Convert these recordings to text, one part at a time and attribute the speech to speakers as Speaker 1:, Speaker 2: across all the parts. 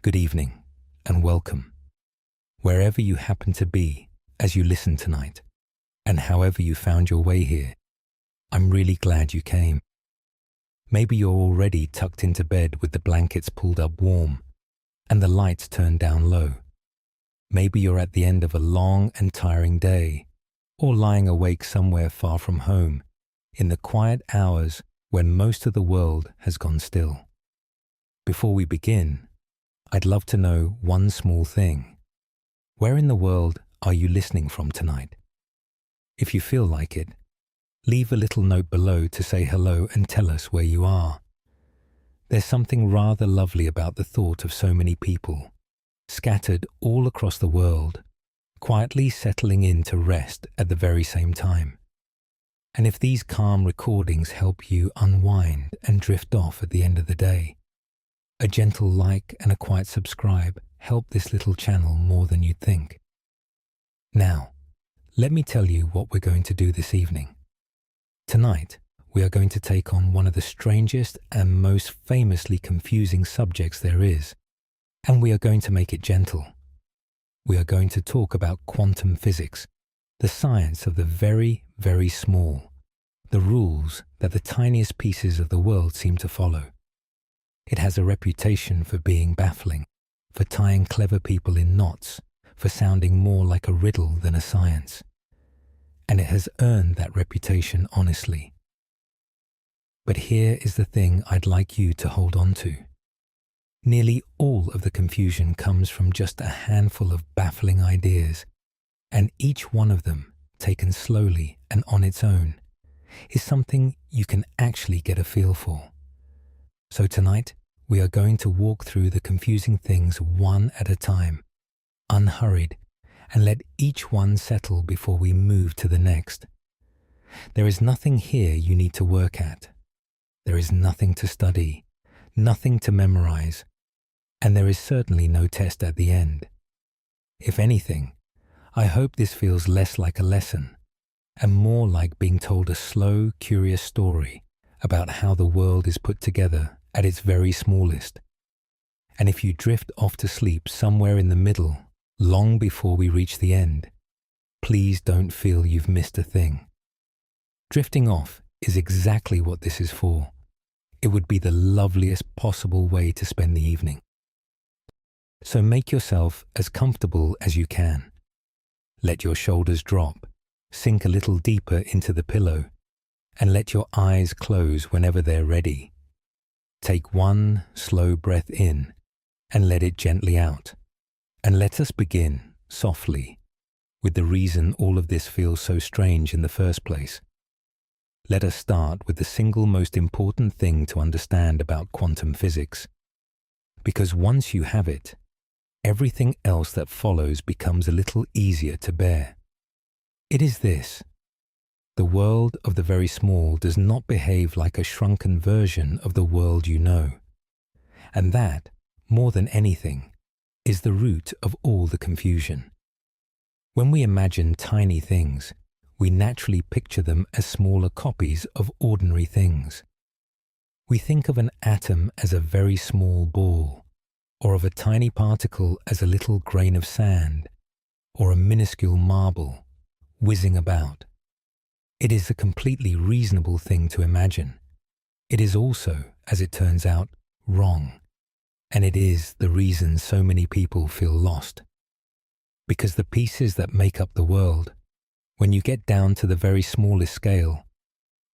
Speaker 1: Good evening and welcome, wherever you happen to be as you listen tonight, and however you found your way here. I'm really glad you came. Maybe you're already tucked into bed with the blankets pulled up warm and the lights turned down low. Maybe you're at the end of a long and tiring day, or lying awake somewhere far from home in the quiet hours when most of the world has gone still. Before we begin, I'd love to know one small thing. Where in the world are you listening from tonight? If you feel like it, leave a little note below to say hello and tell us where you are. There's something rather lovely about the thought of so many people, scattered all across the world, quietly settling in to rest at the very same time. And if these calm recordings help you unwind and drift off at the end of the day, a gentle like and a quiet subscribe help this little channel more than you'd think. Now, let me tell you what we're going to do this evening. Tonight, we are going to take on one of the strangest and most famously confusing subjects there is, and we are going to make it gentle. We are going to talk about quantum physics, the science of the very, very small, the rules that the tiniest pieces of the world seem to follow. It has a reputation for being baffling, for tying clever people in knots, for sounding more like a riddle than a science. And it has earned that reputation honestly. But here is the thing I'd like you to hold on to. Nearly all of the confusion comes from just a handful of baffling ideas, and each one of them, taken slowly and on its own, is something you can actually get a feel for. So tonight, we are going to walk through the confusing things one at a time, unhurried, and let each one settle before we move to the next. There is nothing here you need to work at. There is nothing to study, nothing to memorize, and there is certainly no test at the end. If anything, I hope this feels less like a lesson and more like being told a slow, curious story about how the world is put together at its very smallest. And if you drift off to sleep somewhere in the middle, long before we reach the end, please don't feel you've missed a thing. Drifting off is exactly what this is for. It would be the loveliest possible way to spend the evening. So make yourself as comfortable as you can. Let your shoulders drop, sink a little deeper into the pillow, and let your eyes close whenever they're ready. Take one slow breath in and let it gently out. And let us begin, softly, with the reason all of this feels so strange in the first place. Let us start with the single most important thing to understand about quantum physics. Because once you have it, everything else that follows becomes a little easier to bear. It is this: the world of the very small does not behave like a shrunken version of the world you know. And that, more than anything, is the root of all the confusion. When we imagine tiny things, we naturally picture them as smaller copies of ordinary things. We think of an atom as a very small ball, or of a tiny particle as a little grain of sand, or a minuscule marble whizzing about. It is a completely reasonable thing to imagine. It is also, as it turns out, wrong. And it is the reason so many people feel lost. Because the pieces that make up the world, when you get down to the very smallest scale,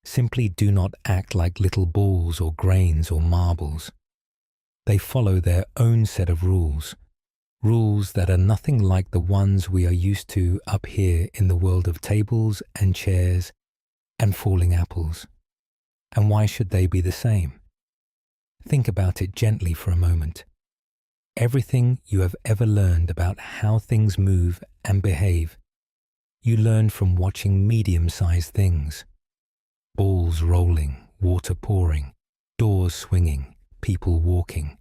Speaker 1: simply do not act like little balls or grains or marbles. They follow their own set of rules, rules that are nothing like the ones we are used to up here in the world of tables and chairs and falling apples. And why should they be the same? Think about it gently for a moment. Everything you have ever learned about how things move and behave, you learned from watching medium-sized things. Balls rolling, water pouring, doors swinging, people walking.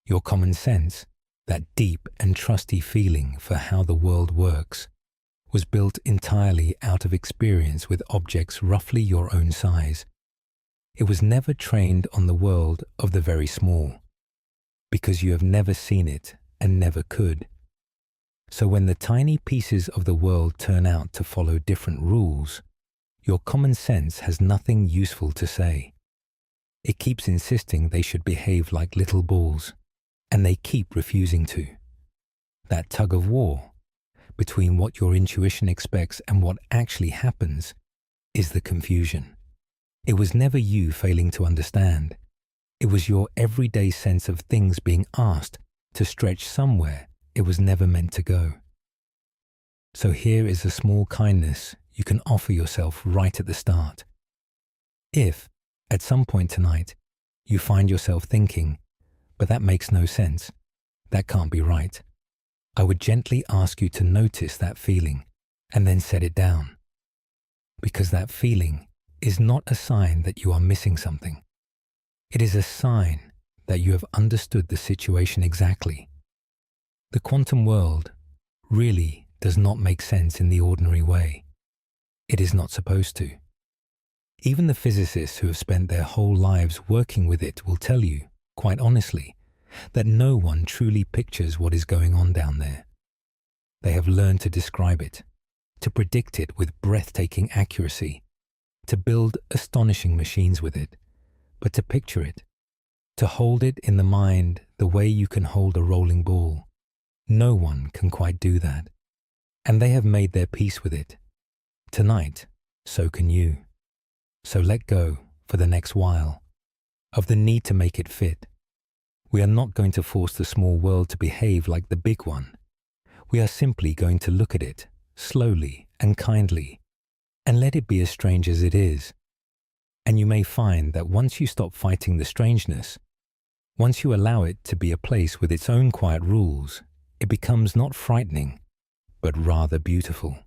Speaker 1: Your common sense, that deep and trusty feeling for how the world works, was built entirely out of experience with objects roughly your own size. It was never trained on the world of the very small. because you have never seen it and never could. So when the tiny pieces of the world turn out to follow different rules, your common sense has nothing useful to say. It keeps insisting they should behave like little balls, and they keep refusing to. That tug of war between what your intuition expects and what actually happens is the confusion. It was never you failing to understand. It was your everyday sense of things being asked to stretch somewhere it was never meant to go. So here is a small kindness you can offer yourself right at the start. If, at some point tonight, you find yourself thinking, but that makes no sense, that can't be right, I would gently ask you to notice that feeling and then set it down. Because that feeling is not a sign that you are missing something. It is a sign that you have understood the situation exactly. The quantum world really does not make sense in the ordinary way. It is not supposed to. Even the physicists who have spent their whole lives working with it will tell you, quite honestly, that no one truly pictures what is going on down there. They have learned to describe it, to predict it with breathtaking accuracy, to build astonishing machines with it, but to picture it, to hold it in the mind the way you can hold a rolling ball, no one can quite do that. And they have made their peace with it. Tonight, so can you. So let go, for the next while, of the need to make it fit. We are not going to force the small world to behave like the big one. We are simply going to look at it, slowly and kindly, and let it be as strange as it is. And you may find that once you stop fighting the strangeness, once you allow it to be a place with its own quiet rules, it becomes not frightening, but rather beautiful.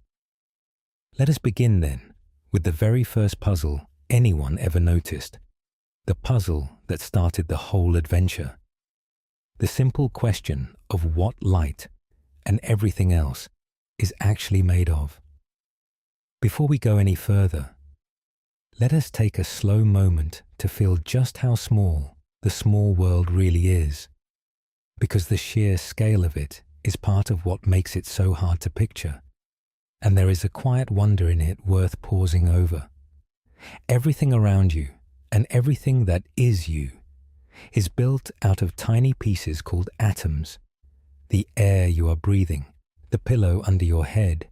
Speaker 1: Let us begin then with the very first puzzle anyone ever noticed, the puzzle that started the whole adventure. The simple question of what light and everything else is actually made of. Before we go any further, let us take a slow moment to feel just how small the small world really is, because the sheer scale of it is part of what makes it so hard to picture, and there is a quiet wonder in it worth pausing over. Everything around you, and everything that is you, is built out of tiny pieces called atoms. The air you are breathing, the pillow under your head,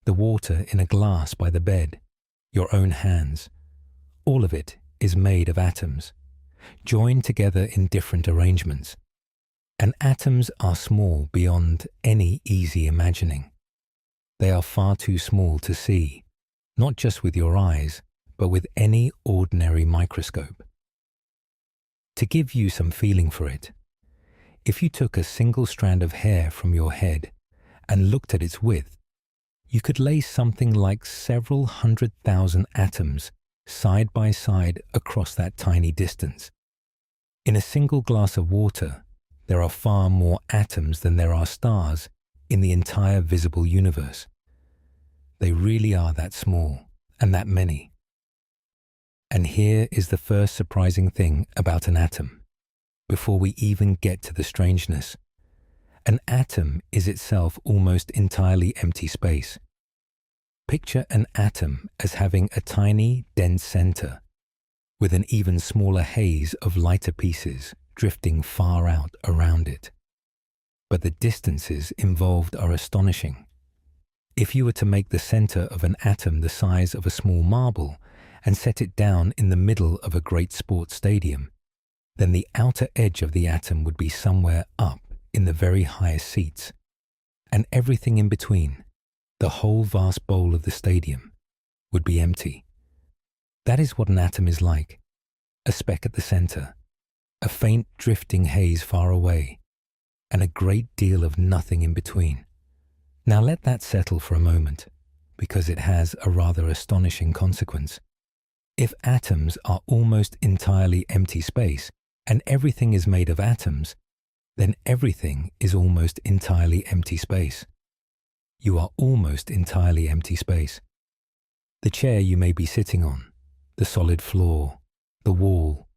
Speaker 1: the water in a glass by the bed, your own hands, all of it is made of atoms, joined together in different arrangements. And atoms are small beyond any easy imagining. They are far too small to see, not just with your eyes, but with any ordinary microscope. To give you some feeling for it, if you took a single strand of hair from your head and looked at its width, you could lay something like several 100,000 atoms side by side across that tiny distance. In a single glass of water, there are far more atoms than there are stars in the entire visible universe. They really are that small and that many. And here is the first surprising thing about an atom, before we even get to the strangeness. An atom is itself almost entirely empty space. Picture an atom as having a tiny, dense center, with an even smaller haze of lighter pieces drifting far out around it. But the distances involved are astonishing. If you were to make the center of an atom the size of a small marble and set it down in the middle of a great sports stadium, then the outer edge of the atom would be somewhere up in the very highest seats, and everything in between, the whole vast bowl of the stadium, would be empty. That is what an atom is like, a speck at the center, a faint drifting haze far away, and a great deal of nothing in between. Now let that settle for a moment, because it has a rather astonishing consequence. If atoms are almost entirely empty space, and everything is made of atoms, then everything is almost entirely empty space. You are almost entirely empty space. The chair you may be sitting on, the solid floor, the wall,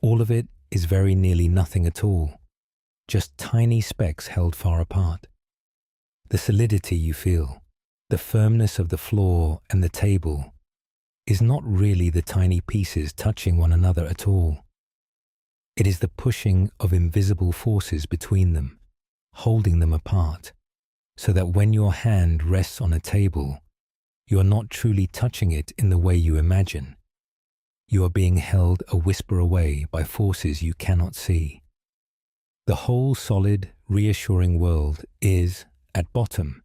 Speaker 1: all of it is very nearly nothing at all. just tiny specks held far apart. The solidity you feel, the firmness of the floor and the table, is not really the tiny pieces touching one another at all. It is the pushing of invisible forces between them, holding them apart, so that when your hand rests on a table, you are not truly touching it in the way you imagine. You are being held a whisper away by forces you cannot see. The whole solid, reassuring world is, at bottom,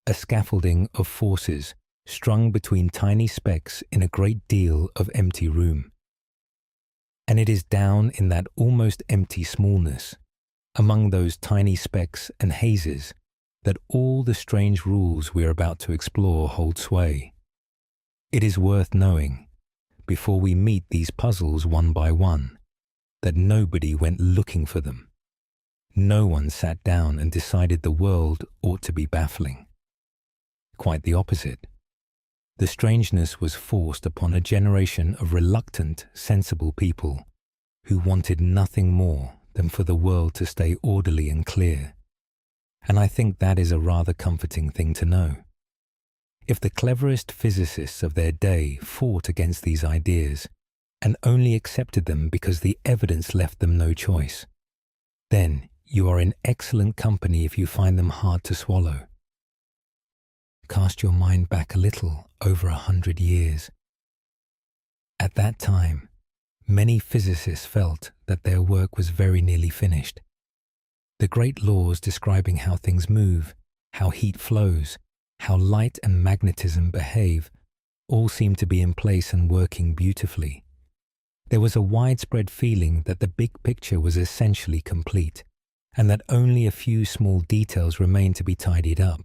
Speaker 1: a scaffolding of forces strung between tiny specks in a great deal of empty room. And it is down in that almost empty smallness, among those tiny specks and hazes, that all the strange rules we are about to explore hold sway. It is worth knowing, before we meet these puzzles one by one, that nobody went looking for them. No one sat down and decided the world ought to be baffling. Quite the opposite. The strangeness was forced upon a generation of reluctant, sensible people who wanted nothing more than for the world to stay orderly and clear. And I think that is a rather comforting thing to know. If the cleverest physicists of their day fought against these ideas and only accepted them because the evidence left them no choice, then you are in excellent company if you find them hard to swallow. Cast your mind back a little over 100 years. At that time, many physicists felt that their work was very nearly finished. The great laws describing how things move, how heat flows, how light and magnetism behave, all seemed to be in place and working beautifully. There was a widespread feeling that the big picture was essentially complete, and that only a few small details remained to be tidied up.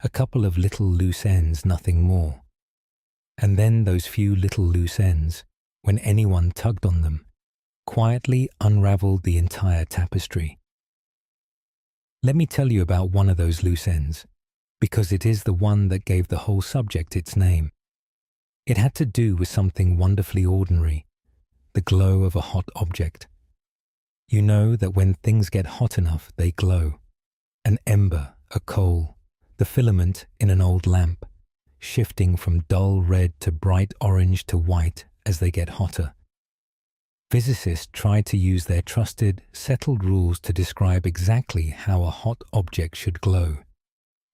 Speaker 1: A couple of little loose ends, nothing more. And then those few little loose ends, when anyone tugged on them, quietly unraveled the entire tapestry. Let me tell you about one of those loose ends, because it is the one that gave the whole subject its name. It had to do with something wonderfully ordinary, the glow of a hot object. You know that when things get hot enough, they glow. An ember, a coal, the filament in an old lamp, shifting from dull red to bright orange to white as they get hotter. Physicists tried to use their trusted, settled rules to describe exactly how a hot object should glow,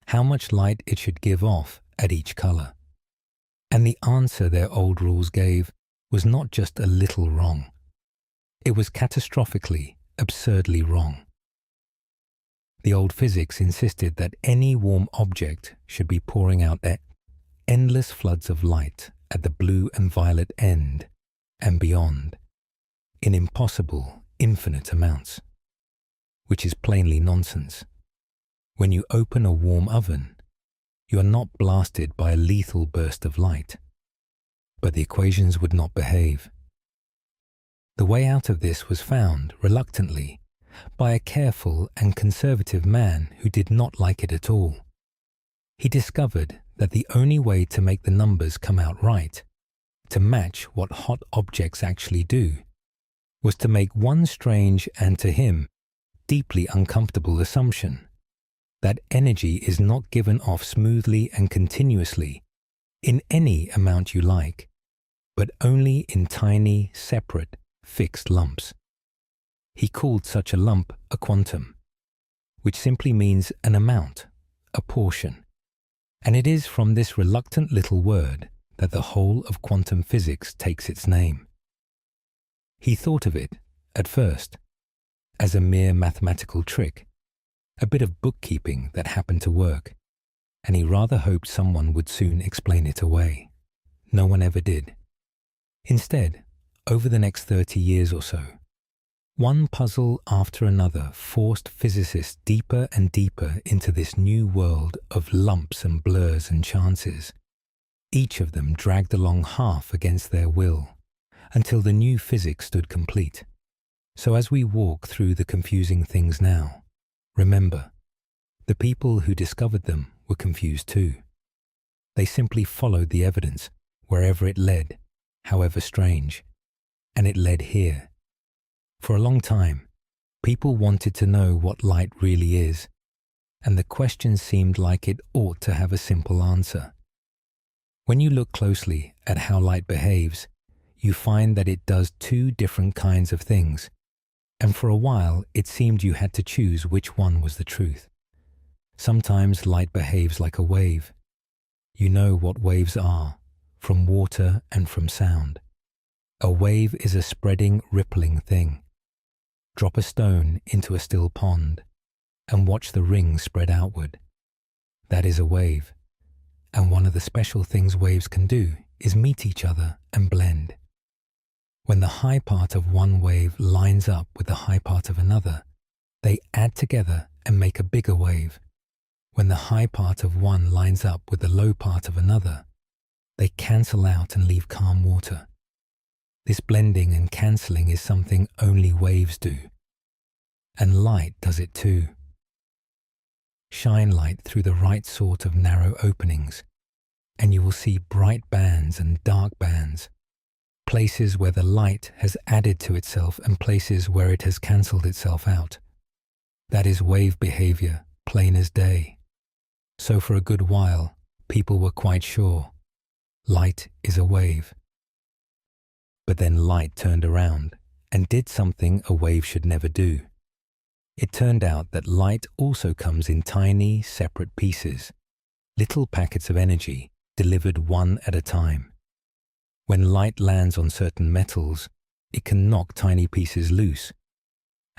Speaker 1: how much light it should give off at each color. And the answer their old rules gave was not just a little wrong. It was catastrophically, absurdly wrong. The old physics insisted that any warm object should be pouring out endless floods of light at the blue and violet end and beyond, in impossible, infinite amounts, which is plainly nonsense. When you open a warm oven, you are not blasted by a lethal burst of light, but the equations would not behave. The way out of this was found, reluctantly, by a careful and conservative man who did not like it at all. He discovered that the only way to make the numbers come out right, to match what hot objects actually do, was to make one strange and, to him, deeply uncomfortable assumption, that energy is not given off smoothly and continuously in any amount you like, but only in tiny, separate, fixed lumps. He called such a lump a quantum, which simply means an amount, a portion. And it is from this reluctant little word that the whole of quantum physics takes its name. He thought of it, at first, as a mere mathematical trick, a bit of bookkeeping that happened to work, and he rather hoped someone would soon explain it away. No one ever did. Instead, over the next 30 years or so, one puzzle after another forced physicists deeper and deeper into this new world of lumps and blurs and chances, each of them dragged along half against their will, until the new physics stood complete. So as we walk through the confusing things now, remember, the people who discovered them were confused too. They simply followed the evidence wherever it led, however strange, and it led here. For a long time, People wanted to know what light really is, and the question seemed like it ought to have a simple answer. When you look closely at how light behaves, you find that it does two different kinds of things, and for a while it seemed you had to choose which one was the truth. Sometimes light behaves like a wave. You know what waves are, from water and from sound. A wave is a spreading, rippling thing. Drop a stone into a still pond and watch the rings spread outward. That is a wave. And one of the special things waves can do is meet each other and blend. When the high part of one wave lines up with the high part of another, they add together and make a bigger wave. When the high part of one lines up with the low part of another, they cancel out and leave calm water. This blending and cancelling is something only waves do. And light does it too. Shine light through the right sort of narrow openings, and you will see bright bands and dark bands, places where the light has added to itself and places where it has cancelled itself out. That is wave behavior, plain as day. So for a good while, people were quite sure light is a wave. But then light turned around and did something a wave should never do. It turned out that light also comes in tiny, separate pieces, little packets of energy delivered one at a time. When light lands on certain metals, it can knock tiny pieces loose.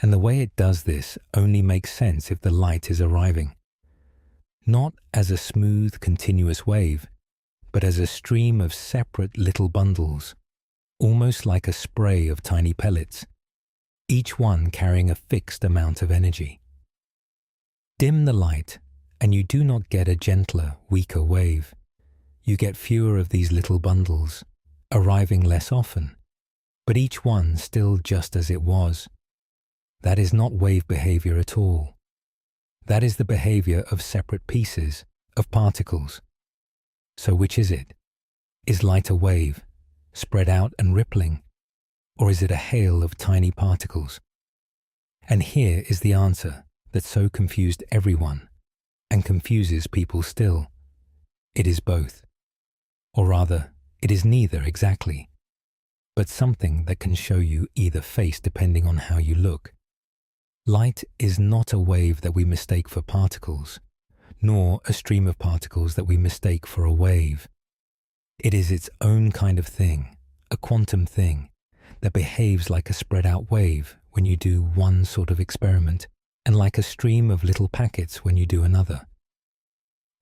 Speaker 1: And the way it does this only makes sense if the light is arriving. Not as a smooth, continuous wave, but as a stream of separate little bundles, almost like a spray of tiny pellets, each one carrying a fixed amount of energy. Dim the light, and you do not get a gentler, weaker wave. You get fewer of these little bundles, arriving less often, but each one still just as it was. That is not wave behavior at all. That is the behavior of separate pieces, of particles. So which is it? Is light a wave, spread out and rippling, or is it a hail of tiny particles? And here is the answer that so confused everyone and confuses people still. It is both. Or rather, it is neither exactly, but something that can show you either face depending on how you look. Light is not a wave that we mistake for particles, nor a stream of particles that we mistake for a wave. It is its own kind of thing, a quantum thing, that behaves like a spread-out wave when you do one sort of experiment, and like a stream of little packets when you do another.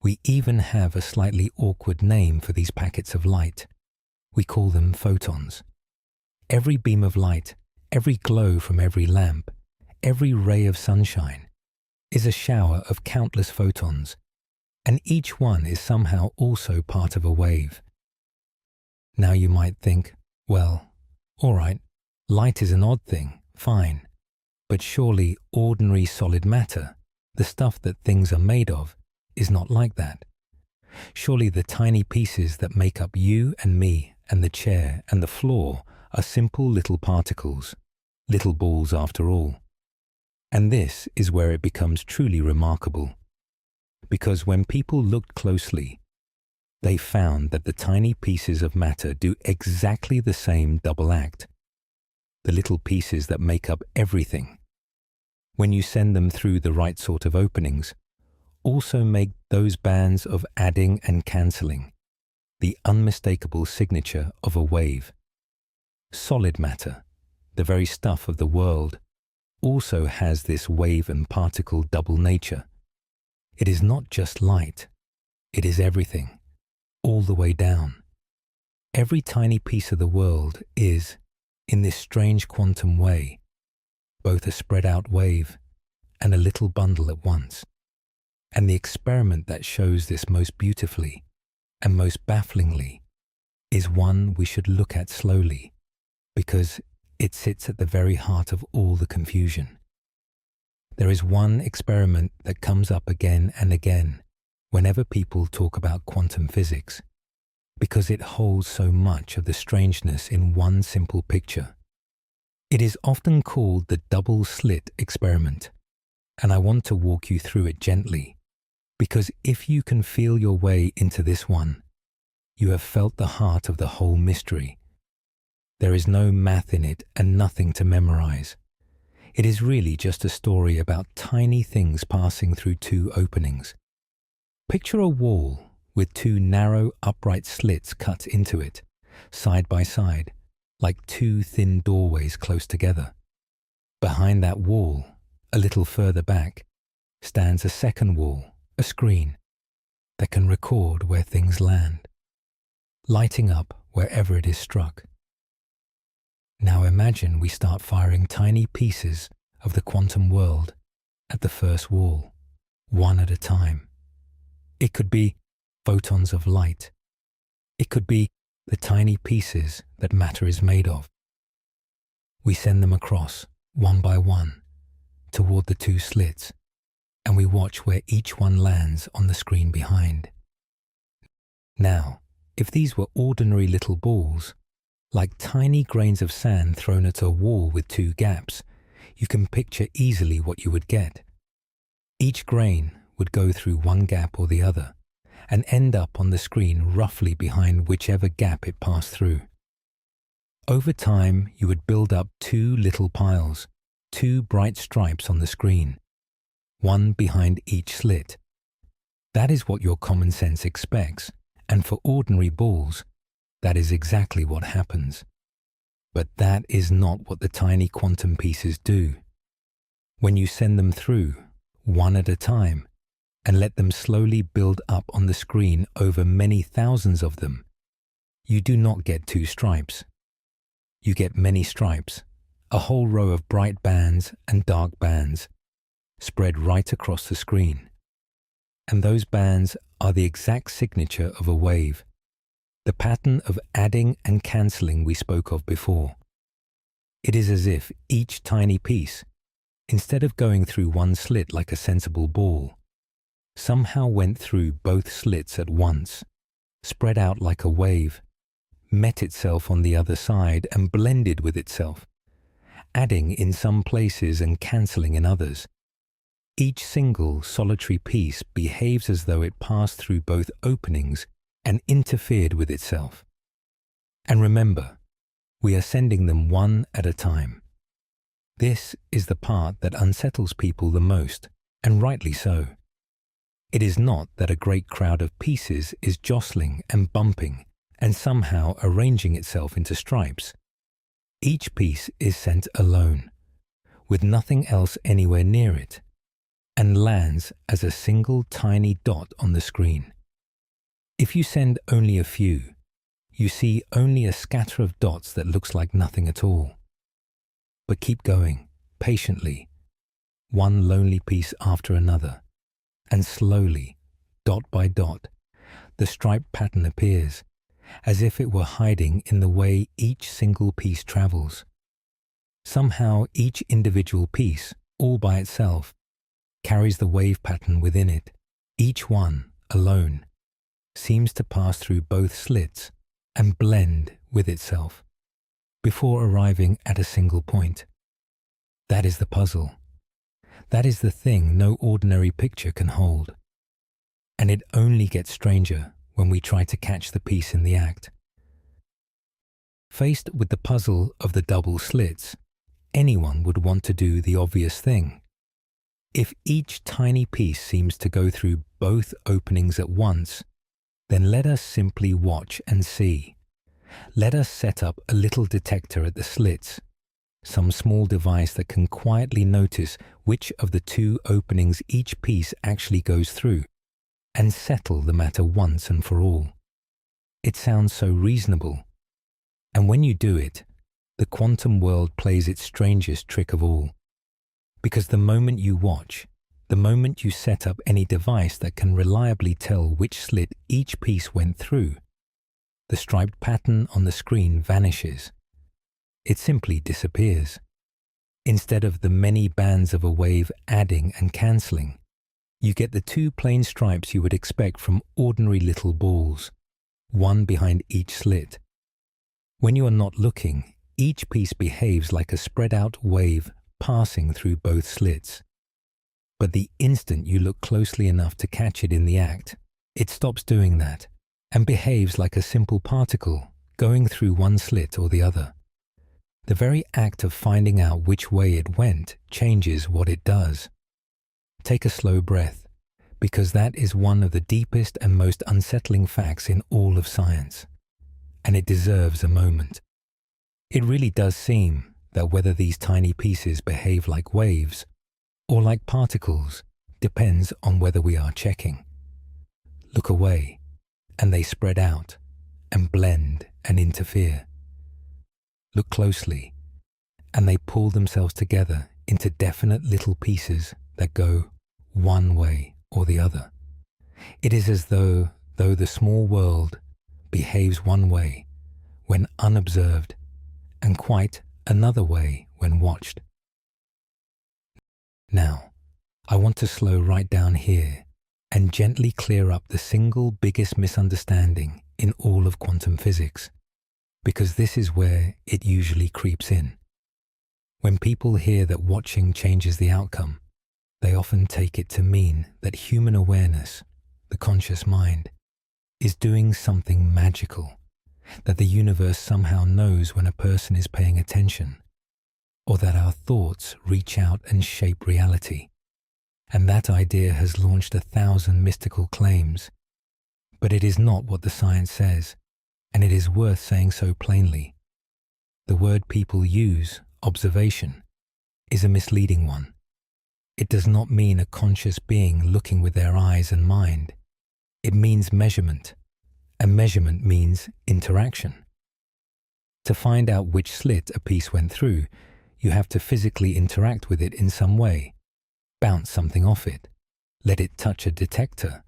Speaker 1: We even have a slightly awkward name for these packets of light. We call them photons. Every beam of light, every glow from every lamp, every ray of sunshine, is a shower of countless photons, and each one is somehow also part of a wave. Now you might think, well, all right, light is an odd thing, fine, but surely ordinary solid matter, the stuff that things are made of, is not like that. Surely the tiny pieces that make up you and me and the chair and the floor are simple little particles, little balls after all. And this is where it becomes truly remarkable. Because when people looked closely, they found that the tiny pieces of matter do exactly the same double act. The little pieces that make up everything, when you send them through the right sort of openings, also make those bands of adding and cancelling, the unmistakable signature of a wave. Solid matter, the very stuff of the world, also has this wave and particle double nature. It is not just light, it is everything, all the way down. Every tiny piece of the world is, in this strange quantum way, both a spread-out wave and a little bundle at once. And the experiment that shows this most beautifully and most bafflingly is one we should look at slowly, because it sits at the very heart of all the confusion. There is one experiment that comes up again and again whenever people talk about quantum physics, because it holds so much of the strangeness in one simple picture. It is often called the double-slit experiment, and I want to walk you through it gently, because if you can feel your way into this one, you have felt the heart of the whole mystery. There is no math in it and nothing to memorize. It is really just a story about tiny things passing through two openings. Picture a wall with two narrow upright slits cut into it, side by side, like two thin doorways close together. Behind that wall, a little further back, stands a second wall, a screen, that can record where things land, lighting up wherever it is struck. Now imagine we start firing tiny pieces of the quantum world at the first wall, one at a time. It could be photons of light. It could be the tiny pieces that matter is made of. We send them across, one by one, toward the two slits, and we watch where each one lands on the screen behind. Now, if these were ordinary little balls, like tiny grains of sand thrown at a wall with two gaps, you can picture easily what you would get. Each grain would go through one gap or the other, and end up on the screen roughly behind whichever gap it passed through. Over time, you would build up two little piles, two bright stripes on the screen, one behind each slit. That is what your common sense expects, and for ordinary balls, that is exactly what happens. But that is not what the tiny quantum pieces do. When you send them through, one at a time, and let them slowly build up on the screen over many thousands of them, you do not get two stripes. You get many stripes, a whole row of bright bands and dark bands, spread right across the screen. And those bands are the exact signature of a wave, the pattern of adding and cancelling we spoke of before. It is as if each tiny piece, instead of going through one slit like a sensible ball, somehow went through both slits at once, spread out like a wave, met itself on the other side and blended with itself, adding in some places and cancelling in others. Each single solitary piece behaves as though it passed through both openings and interfered with itself. And remember, we are sending them one at a time. This is the part that unsettles people the most, and rightly so. It is not that a great crowd of pieces is jostling and bumping and somehow arranging itself into stripes. Each piece is sent alone, with nothing else anywhere near it, and lands as a single tiny dot on the screen. If you send only a few, you see only a scatter of dots that looks like nothing at all. But keep going, patiently, one lonely piece after another, and slowly, dot by dot, the striped pattern appears, as if it were hiding in the way each single piece travels. Somehow each individual piece, all by itself, carries the wave pattern within it. Each one, alone, seems to pass through both slits and blend with itself, before arriving at a single point. That is the puzzle. That is the thing no ordinary picture can hold. And it only gets stranger when we try to catch the piece in the act. Faced with the puzzle of the double slits, anyone would want to do the obvious thing. If each tiny piece seems to go through both openings at once, then let us simply watch and see. Let us set up a little detector at the slits, some small device that can quietly notice which of the two openings each piece actually goes through, and settle the matter once and for all. It sounds so reasonable. And when you do it, the quantum world plays its strangest trick of all. Because the moment you watch, the moment you set up any device that can reliably tell which slit each piece went through, the striped pattern on the screen vanishes. It simply disappears. Instead of the many bands of a wave adding and cancelling, you get the two plain stripes you would expect from ordinary little balls, one behind each slit. When you are not looking, each piece behaves like a spread-out wave passing through both slits. But the instant you look closely enough to catch it in the act, it stops doing that and behaves like a simple particle going through one slit or the other. The very act of finding out which way it went changes what it does. Take a slow breath, because that is one of the deepest and most unsettling facts in all of science, and it deserves a moment. It really does seem that whether these tiny pieces behave like waves or like particles depends on whether we are checking. Look away, and they spread out and blend and interfere. Look closely, and they pull themselves together into definite little pieces that go one way or the other. It is as though the small world behaves one way when unobserved and quite another way when watched. Now, I want to slow right down here and gently clear up the single biggest misunderstanding in all of quantum physics, because this is where it usually creeps in. When people hear that watching changes the outcome, they often take it to mean that human awareness, the conscious mind, is doing something magical, that the universe somehow knows when a person is paying attention, or that our thoughts reach out and shape reality. And that idea has launched 1,000 mystical claims. But it is not what the science says, and it is worth saying so plainly. The word people use, observation, is a misleading one. It does not mean a conscious being looking with their eyes and mind. It means measurement, and measurement means interaction. To find out which slit a piece went through, you have to physically interact with it in some way, bounce something off it, let it touch a detector,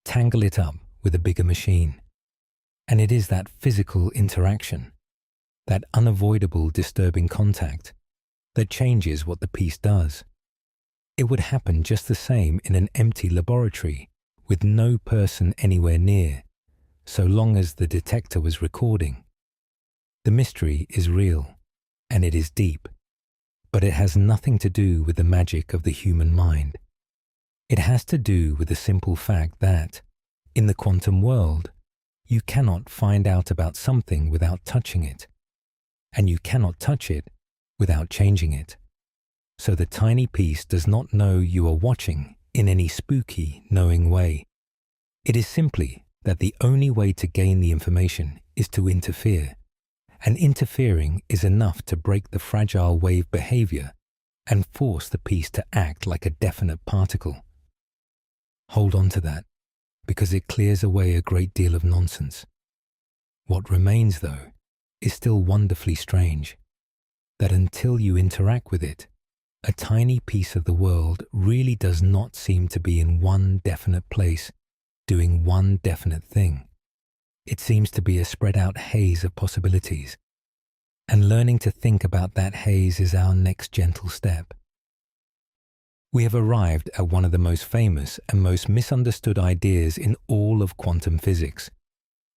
Speaker 1: tangle it up with a bigger machine. And it is that physical interaction, that unavoidable disturbing contact, that changes what the piece does. It would happen just the same in an empty laboratory with no person anywhere near, so long as the detector was recording. The mystery is real, and it is deep, but it has nothing to do with the magic of the human mind. It has to do with the simple fact that, in the quantum world, you cannot find out about something without touching it, and you cannot touch it without changing it. So the tiny piece does not know you are watching in any spooky, knowing way. It is simply that the only way to gain the information is to interfere, and interfering is enough to break the fragile wave behavior and force the piece to act like a definite particle. Hold on to that, because it clears away a great deal of nonsense. What remains, though, is still wonderfully strange, that until you interact with it, a tiny piece of the world really does not seem to be in one definite place, doing one definite thing. It seems to be a spread-out haze of possibilities, and learning to think about that haze is our next gentle step. We have arrived at one of the most famous and most misunderstood ideas in all of quantum physics,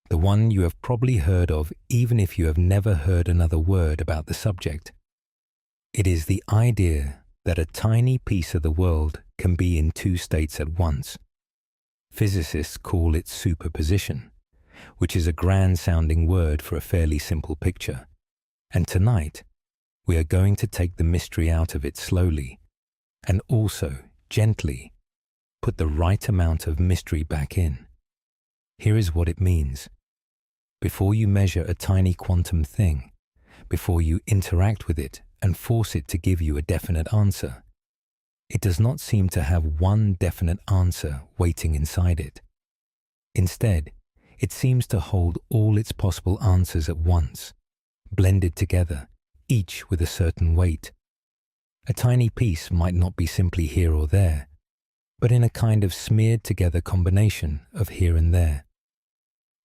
Speaker 1: the one you have probably heard of even if you have never heard another word about the subject. It is the idea that a tiny piece of the world can be in two states at once. Physicists call it superposition, which is a grand-sounding word for a fairly simple picture. And tonight, we are going to take the mystery out of it slowly, and also, gently, put the right amount of mystery back in. Here is what it means. Before you measure a tiny quantum thing, before you interact with it and force it to give you a definite answer, it does not seem to have one definite answer waiting inside it. Instead, it seems to hold all its possible answers at once, blended together, each with a certain weight. A tiny piece might not be simply here or there, but in a kind of smeared together combination of here and there.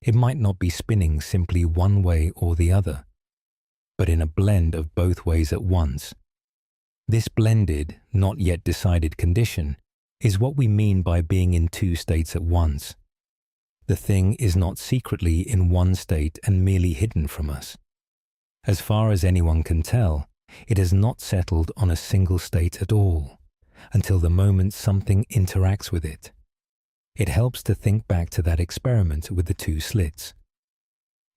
Speaker 1: It might not be spinning simply one way or the other, but in a blend of both ways at once. This blended, not yet decided condition is what we mean by being in two states at once. The thing is not secretly in one state and merely hidden from us. As far as anyone can tell, it has not settled on a single state at all, until the moment something interacts with it. It helps to think back to that experiment with the two slits.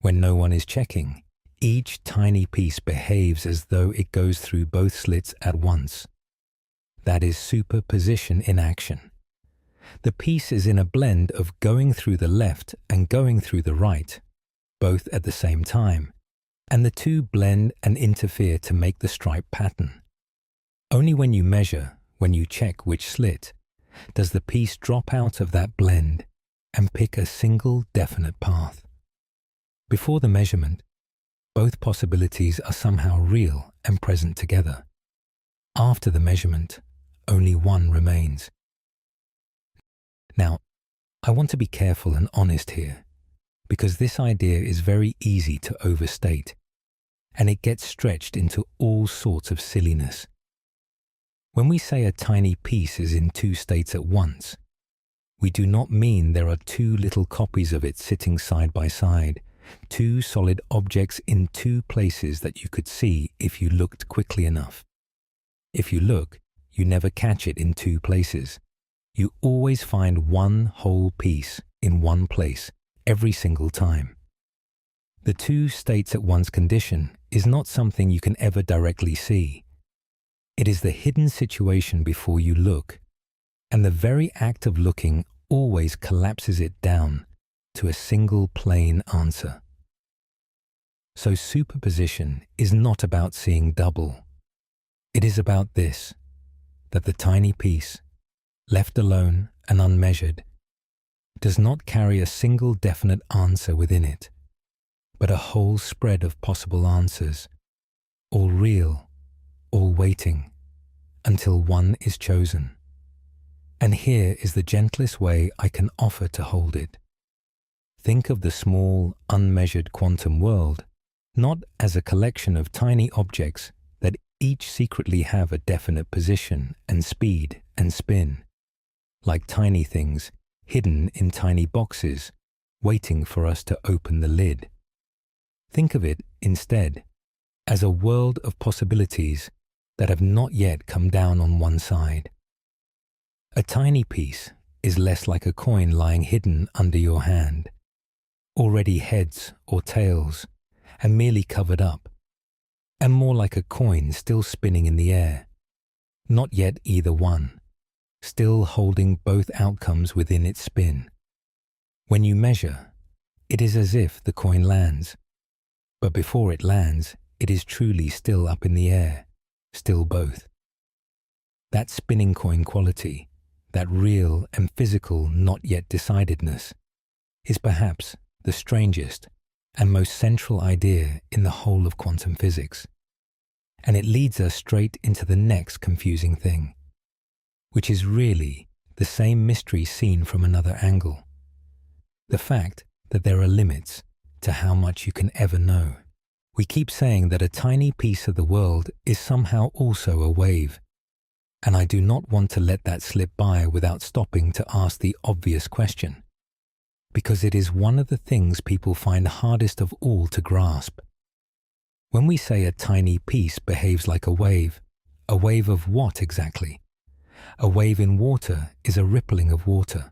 Speaker 1: When no one is checking, each tiny piece behaves as though it goes through both slits at once. That is superposition in action. The piece is in a blend of going through the left and going through the right, both at the same time, and the two blend and interfere to make the stripe pattern. Only when you measure, when you check which slit, does the piece drop out of that blend and pick a single definite path. Before the measurement, both possibilities are somehow real and present together. After the measurement, only one remains. Now, I want to be careful and honest here, because this idea is very easy to overstate, and it gets stretched into all sorts of silliness. When we say a tiny piece is in two states at once, we do not mean there are two little copies of it sitting side by side, two solid objects in two places that you could see if you looked quickly enough. If you look, you never catch it in two places. You always find one whole piece in one place every single time. The two states at once condition is not something you can ever directly see. It is the hidden situation before you look, and the very act of looking always collapses it down to a single plain answer. So superposition is not about seeing double. It is about this, that the tiny piece, left alone and unmeasured, does not carry a single definite answer within it, but a whole spread of possible answers, all real, all waiting, until one is chosen. And here is the gentlest way I can offer to hold it. Think of the small, unmeasured quantum world not as a collection of tiny objects that each secretly have a definite position and speed and spin, like tiny things hidden in tiny boxes, waiting for us to open the lid. Think of it, instead, as a world of possibilities that have not yet come down on one side. A tiny piece is less like a coin lying hidden under your hand, already heads or tails, and merely covered up, and more like a coin still spinning in the air, not yet either one, still holding both outcomes within its spin. When you measure, it is as if the coin lands, but before it lands, it is truly still up in the air, still both. That spinning coin quality, that real and physical not yet decidedness, is perhaps the strangest and most central idea in the whole of quantum physics. And it leads us straight into the next confusing thing, which is really the same mystery seen from another angle. The fact that there are limits to how much you can ever know. We keep saying that a tiny piece of the world is somehow also a wave, and I do not want to let that slip by without stopping to ask the obvious question, because it is one of the things people find hardest of all to grasp. When we say a tiny piece behaves like a wave of what exactly? A wave in water is a rippling of water.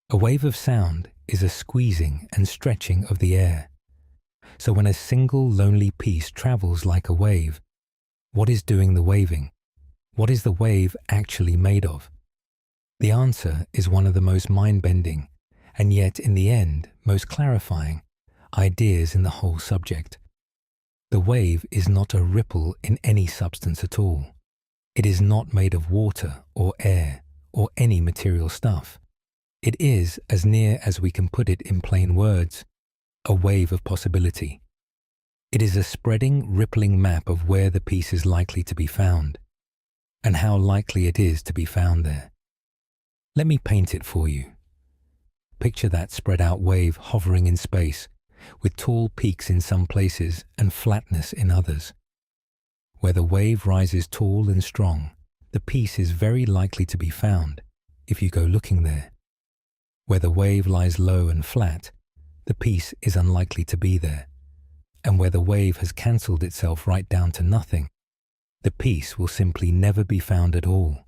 Speaker 1: A wave of sound is a squeezing and stretching of the air. So when a single lonely piece travels like a wave, what is doing the waving? What is the wave actually made of? The answer is one of the most mind-bending, and yet in the end most clarifying, ideas in the whole subject. The wave is not a ripple in any substance at all. It is not made of water or air or any material stuff. It is, as near as we can put it in plain words, a wave of possibility. It is a spreading, rippling map of where the piece is likely to be found, and how likely it is to be found there. Let me paint it for you. Picture that spread out wave hovering in space, with tall peaks in some places and flatness in others. Where the wave rises tall and strong, the piece is very likely to be found if you go looking there. Where the wave lies low and flat, the piece is unlikely to be there. and where the wave has cancelled itself right down to nothing, the piece will simply never be found at all.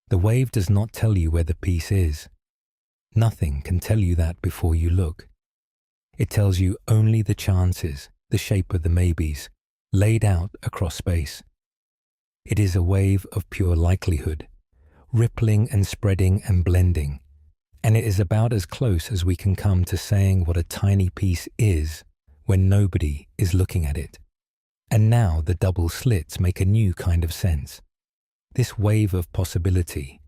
Speaker 1: The wave does not tell you where the piece is. Nothing can tell you that before you look. It tells you only the chances, the shape of the maybes, laid out across space. It is a wave of pure likelihood, rippling and spreading and blending, and it is about as close as we can come to saying what a tiny piece is when nobody is looking at it. And now the double slits make a new kind of sense. This wave of possibility,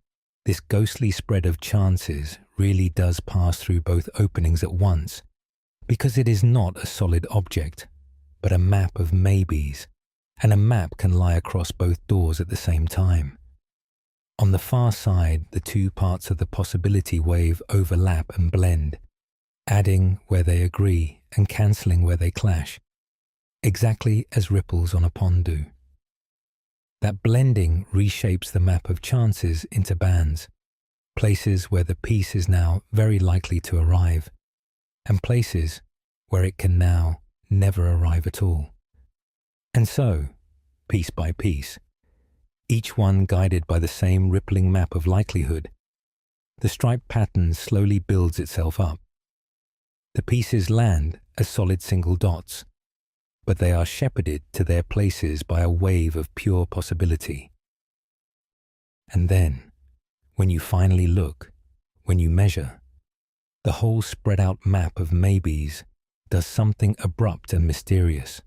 Speaker 1: this ghostly spread of chances really does pass through both openings at once, because it is not a solid object, but a map of maybes, and a map can lie across both doors at the same time. On the far side, the two parts of the possibility wave overlap and blend, adding where they agree and cancelling where they clash, exactly as ripples on a pond do. That blending reshapes the map of chances into bands, places where the piece is now very likely to arrive, and places where it can now never arrive at all. And so, piece by piece, each one guided by the same rippling map of likelihood, the striped pattern slowly builds itself up. The pieces land as solid single dots, but they are shepherded to their places by a wave of pure possibility. And then, when you finally look, when you measure, the whole spread out map of maybes does something abrupt and mysterious.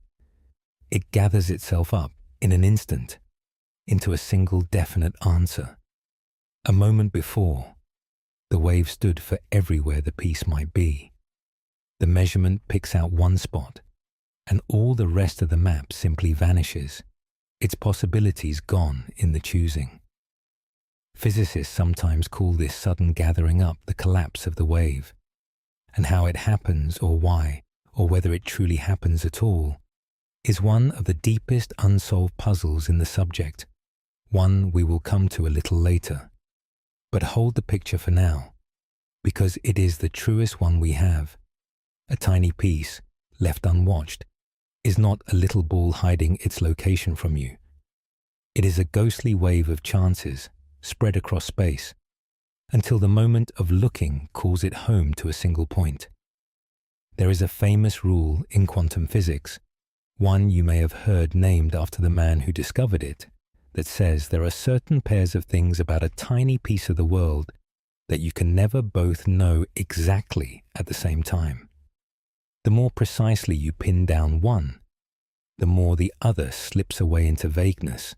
Speaker 1: It gathers itself up in an instant into a single definite answer. A moment before, the wave stood for everywhere the piece might be. The measurement picks out one spot, and all the rest of the map simply vanishes, its possibilities gone in the choosing. Physicists sometimes call this sudden gathering up the collapse of the wave, and how it happens or why, or whether it truly happens at all, is one of the deepest unsolved puzzles in the subject, one we will come to a little later. But hold the picture for now, because it is the truest one we have. A tiny piece, left unwatched, is not a little ball hiding its location from you. It is a ghostly wave of chances spread across space, until the moment of looking calls it home to a single point. There is a famous rule in quantum physics, one you may have heard named after the man who discovered it, that says there are certain pairs of things about a tiny piece of the world that you can never both know exactly at the same time. The more precisely you pin down one, the more the other slips away into vagueness.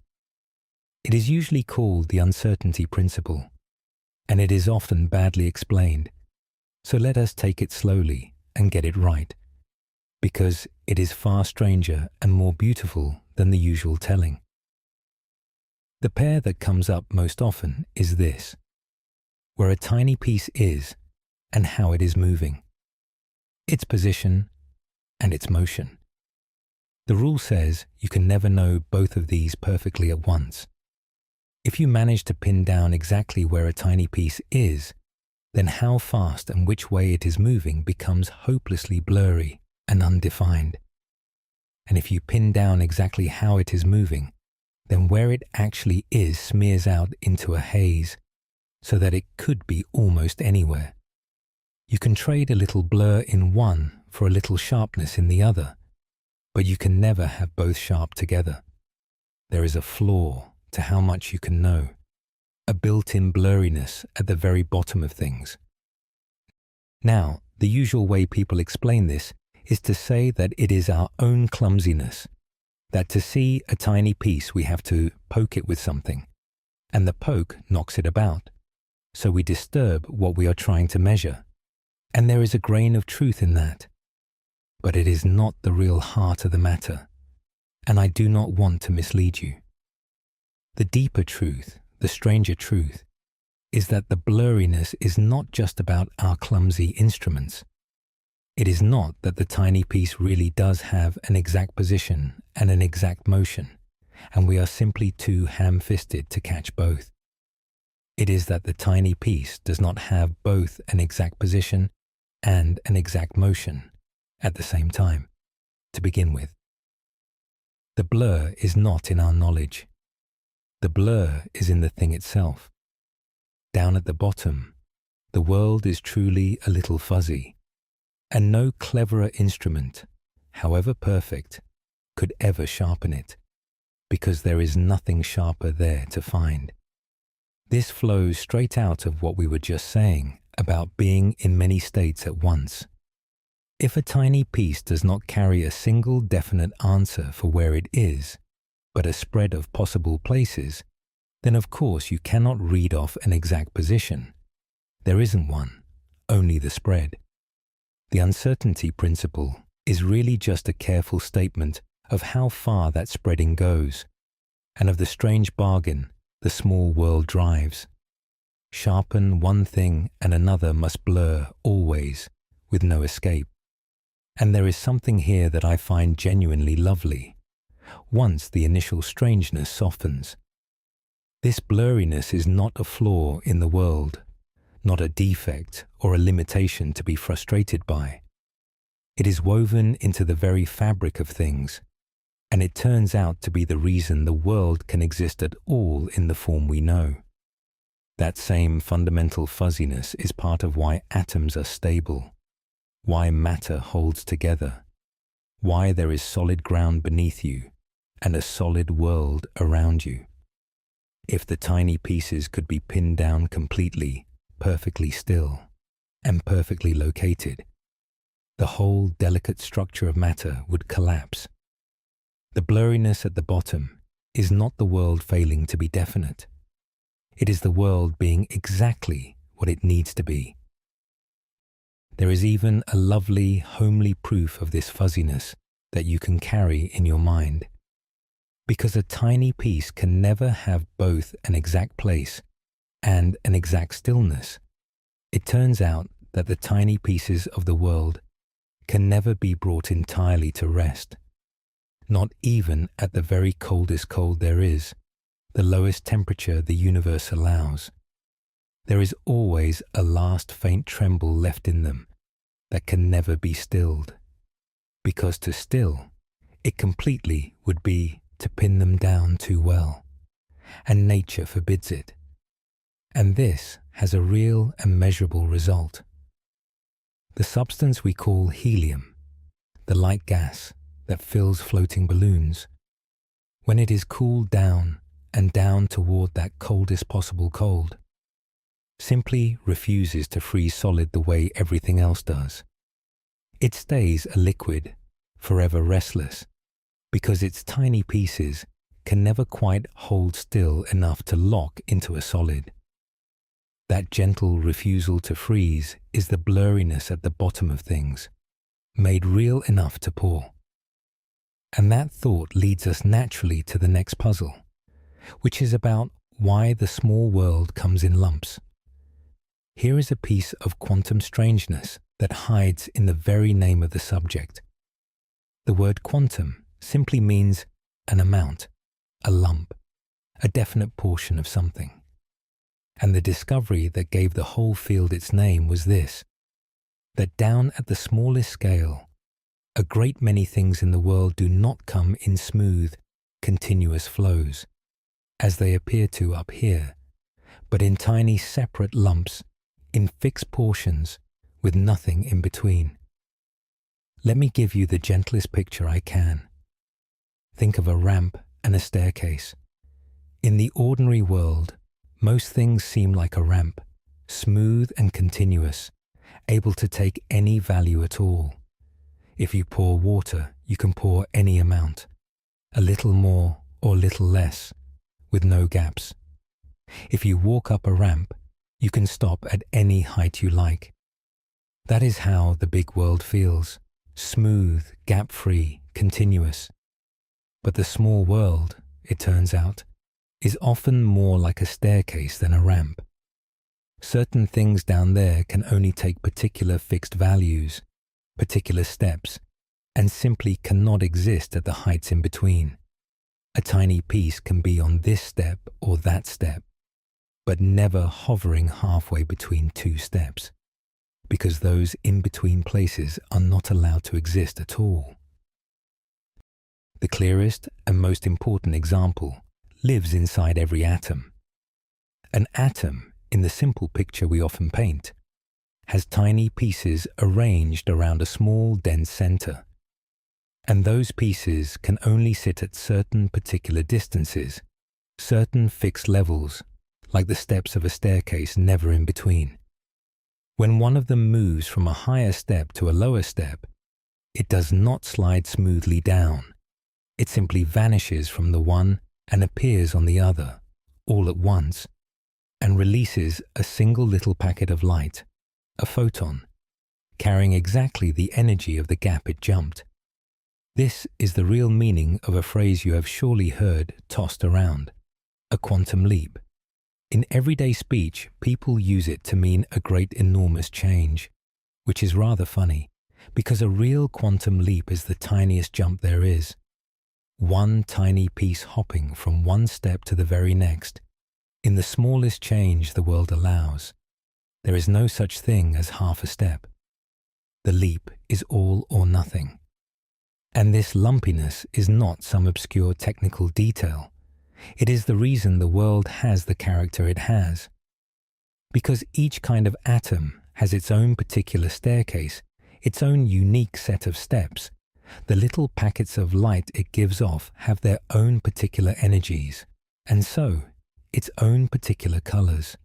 Speaker 1: It is usually called the uncertainty principle, and it is often badly explained, so let us take it slowly and get it right, because it is far stranger and more beautiful than the usual telling. The pair that comes up most often is this, where a tiny piece is and how it is moving, its position and its motion. The rule says you can never know both of these perfectly at once. If you manage to pin down exactly where a tiny piece is, then how fast and which way it is moving becomes hopelessly blurry and undefined. And if you pin down exactly how it is moving, then where it actually is smears out into a haze, so that it could be almost anywhere. You can trade a little blur in one for a little sharpness in the other, but you can never have both sharp together. There is a flaw to how much you can know, a built-in blurriness at the very bottom of things. Now, the usual way people explain this is to say that it is our own clumsiness, that to see a tiny piece we have to poke it with something, and the poke knocks it about, so we disturb what we are trying to measure. And there is a grain of truth in that. But it is not the real heart of the matter, and I do not want to mislead you. The deeper truth, the stranger truth, is that the blurriness is not just about our clumsy instruments. It is not that the tiny piece really does have an exact position and an exact motion, and we are simply too ham-fisted to catch both. It is that the tiny piece does not have both an exact position and an exact motion at the same time. to begin with. The blur is not in our knowledge. The blur is in the thing itself. Down at the bottom, the world is truly a little fuzzy, and no cleverer instrument, however perfect, could ever sharpen it, because there is nothing sharper there to find. This flows straight out of what we were just saying about being in many states at once. If a tiny piece does not carry a single definite answer for where it is, but a spread of possible places, then of course you cannot read off an exact position. There isn't one, only the spread. The uncertainty principle is really just a careful statement of how far that spreading goes, and of the strange bargain the small world drives. Sharpen one thing and another must blur always, with no escape. And there is something here that I find genuinely lovely, once the initial strangeness softens. This blurriness is not a flaw in the world, not a defect or a limitation to be frustrated by. It is woven into the very fabric of things, and it turns out to be the reason the world can exist at all in the form we know. That same fundamental fuzziness is part of why atoms are stable, why matter holds together, why there is solid ground beneath you and a solid world around you. If the tiny pieces could be pinned down completely, perfectly still, and perfectly located, the whole delicate structure of matter would collapse. The blurriness at the bottom is not the world failing to be definite. It is the world being exactly what it needs to be. There is even a lovely, homely proof of this fuzziness that you can carry in your mind. Because a tiny piece can never have both an exact place and an exact stillness, it turns out that the tiny pieces of the world can never be brought entirely to rest, not even at the very coldest cold there is, the lowest temperature the universe allows. There is always a last faint tremble left in them that can never be stilled, because to still it completely would be to pin them down too well, and nature forbids it. And this has a real and measurable result. The substance we call helium, the light gas that fills floating balloons, when it is cooled down and down toward that coldest possible cold, simply refuses to freeze solid the way everything else does. It stays a liquid, forever restless, because its tiny pieces can never quite hold still enough to lock into a solid. That gentle refusal to freeze is the blurriness at the bottom of things, made real enough to pour. And that thought leads us naturally to the next puzzle, which is about why the small world comes in lumps. Here is a piece of quantum strangeness that hides in the very name of the subject. The word quantum simply means an amount, a lump, a definite portion of something. And the discovery that gave the whole field its name was this, that down at the smallest scale, a great many things in the world do not come in smooth, continuous flows, as they appear to up here, but in tiny separate lumps, in fixed portions, with nothing in between. Let me give you the gentlest picture I can. Think of a ramp and a staircase. In the ordinary world, most things seem like a ramp, smooth and continuous, able to take any value at all. If you pour water, you can pour any amount, a little more or little less, with no gaps. If you walk up a ramp, you can stop at any height you like. That is how the big world feels, smooth, gap-free, continuous. But the small world, it turns out, is often more like a staircase than a ramp. Certain things down there can only take particular fixed values, particular steps, and simply cannot exist at the heights in between. A tiny piece can be on this step or that step, but never hovering halfway between two steps, because those in-between places are not allowed to exist at all. The clearest and most important example lives inside every atom. An atom, in the simple picture we often paint, has tiny pieces arranged around a small, dense center. And those pieces can only sit at certain particular distances, certain fixed levels, like the steps of a staircase, never in between. When one of them moves from a higher step to a lower step, it does not slide smoothly down. It simply vanishes from the one and appears on the other, all at once, and releases a single little packet of light, a photon, carrying exactly the energy of the gap it jumped. This is the real meaning of a phrase you have surely heard tossed around, a quantum leap. In everyday speech, people use it to mean a great enormous change, which is rather funny, because a real quantum leap is the tiniest jump there is. One tiny piece hopping from one step to the very next, in the smallest change the world allows. There is no such thing as half a step. The leap is all or nothing. And this lumpiness is not some obscure technical detail. It is the reason the world has the character it has. Because each kind of atom has its own particular staircase, its own unique set of steps, the little packets of light it gives off have their own particular energies, and so its own particular colors.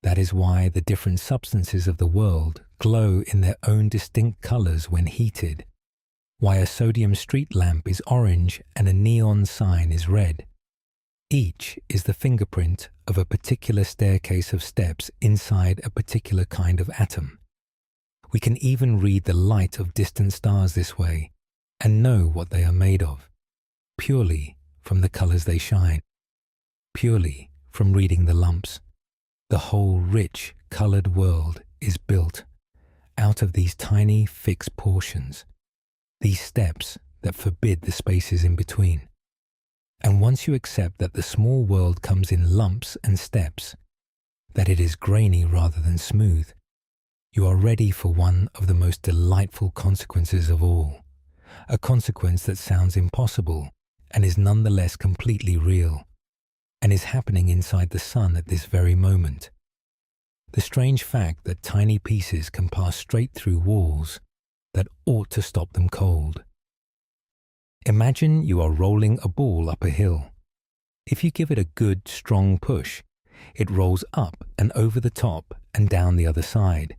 Speaker 1: That is why the different substances of the world glow in their own distinct colors when heated, why a sodium street lamp is orange and a neon sign is red. Each is the fingerprint of a particular staircase of steps inside a particular kind of atom. We can even read the light of distant stars this way and know what they are made of, purely from the colors they shine, purely from reading the lumps. The whole rich, colored world is built out of these tiny, fixed portions, these steps that forbid the spaces in between. And once you accept that the small world comes in lumps and steps, that it is grainy rather than smooth, you are ready for one of the most delightful consequences of all, a consequence that sounds impossible and is nonetheless completely real, and is happening inside the sun at this very moment. The strange fact that tiny pieces can pass straight through walls that ought to stop them cold. Imagine you are rolling a ball up a hill. If you give it a good, strong push, it rolls up and over the top and down the other side.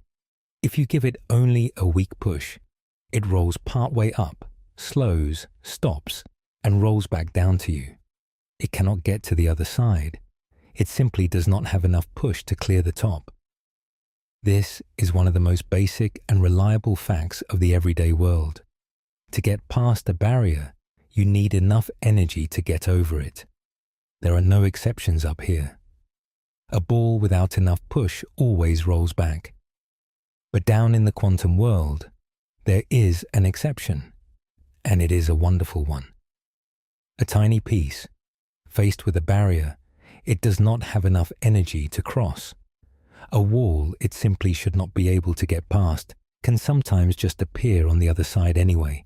Speaker 1: If you give it only a weak push, it rolls partway up, slows, stops, and rolls back down to you. It cannot get to the other side. It simply does not have enough push to clear the top. This is one of the most basic and reliable facts of the everyday world. To get past a barrier, you need enough energy to get over it. There are no exceptions up here. A ball without enough push always rolls back. But down in the quantum world, there is an exception, and it is a wonderful one. A tiny piece, faced with a barrier, it does not have enough energy to cross. A wall it simply should not be able to get past can sometimes just appear on the other side anyway.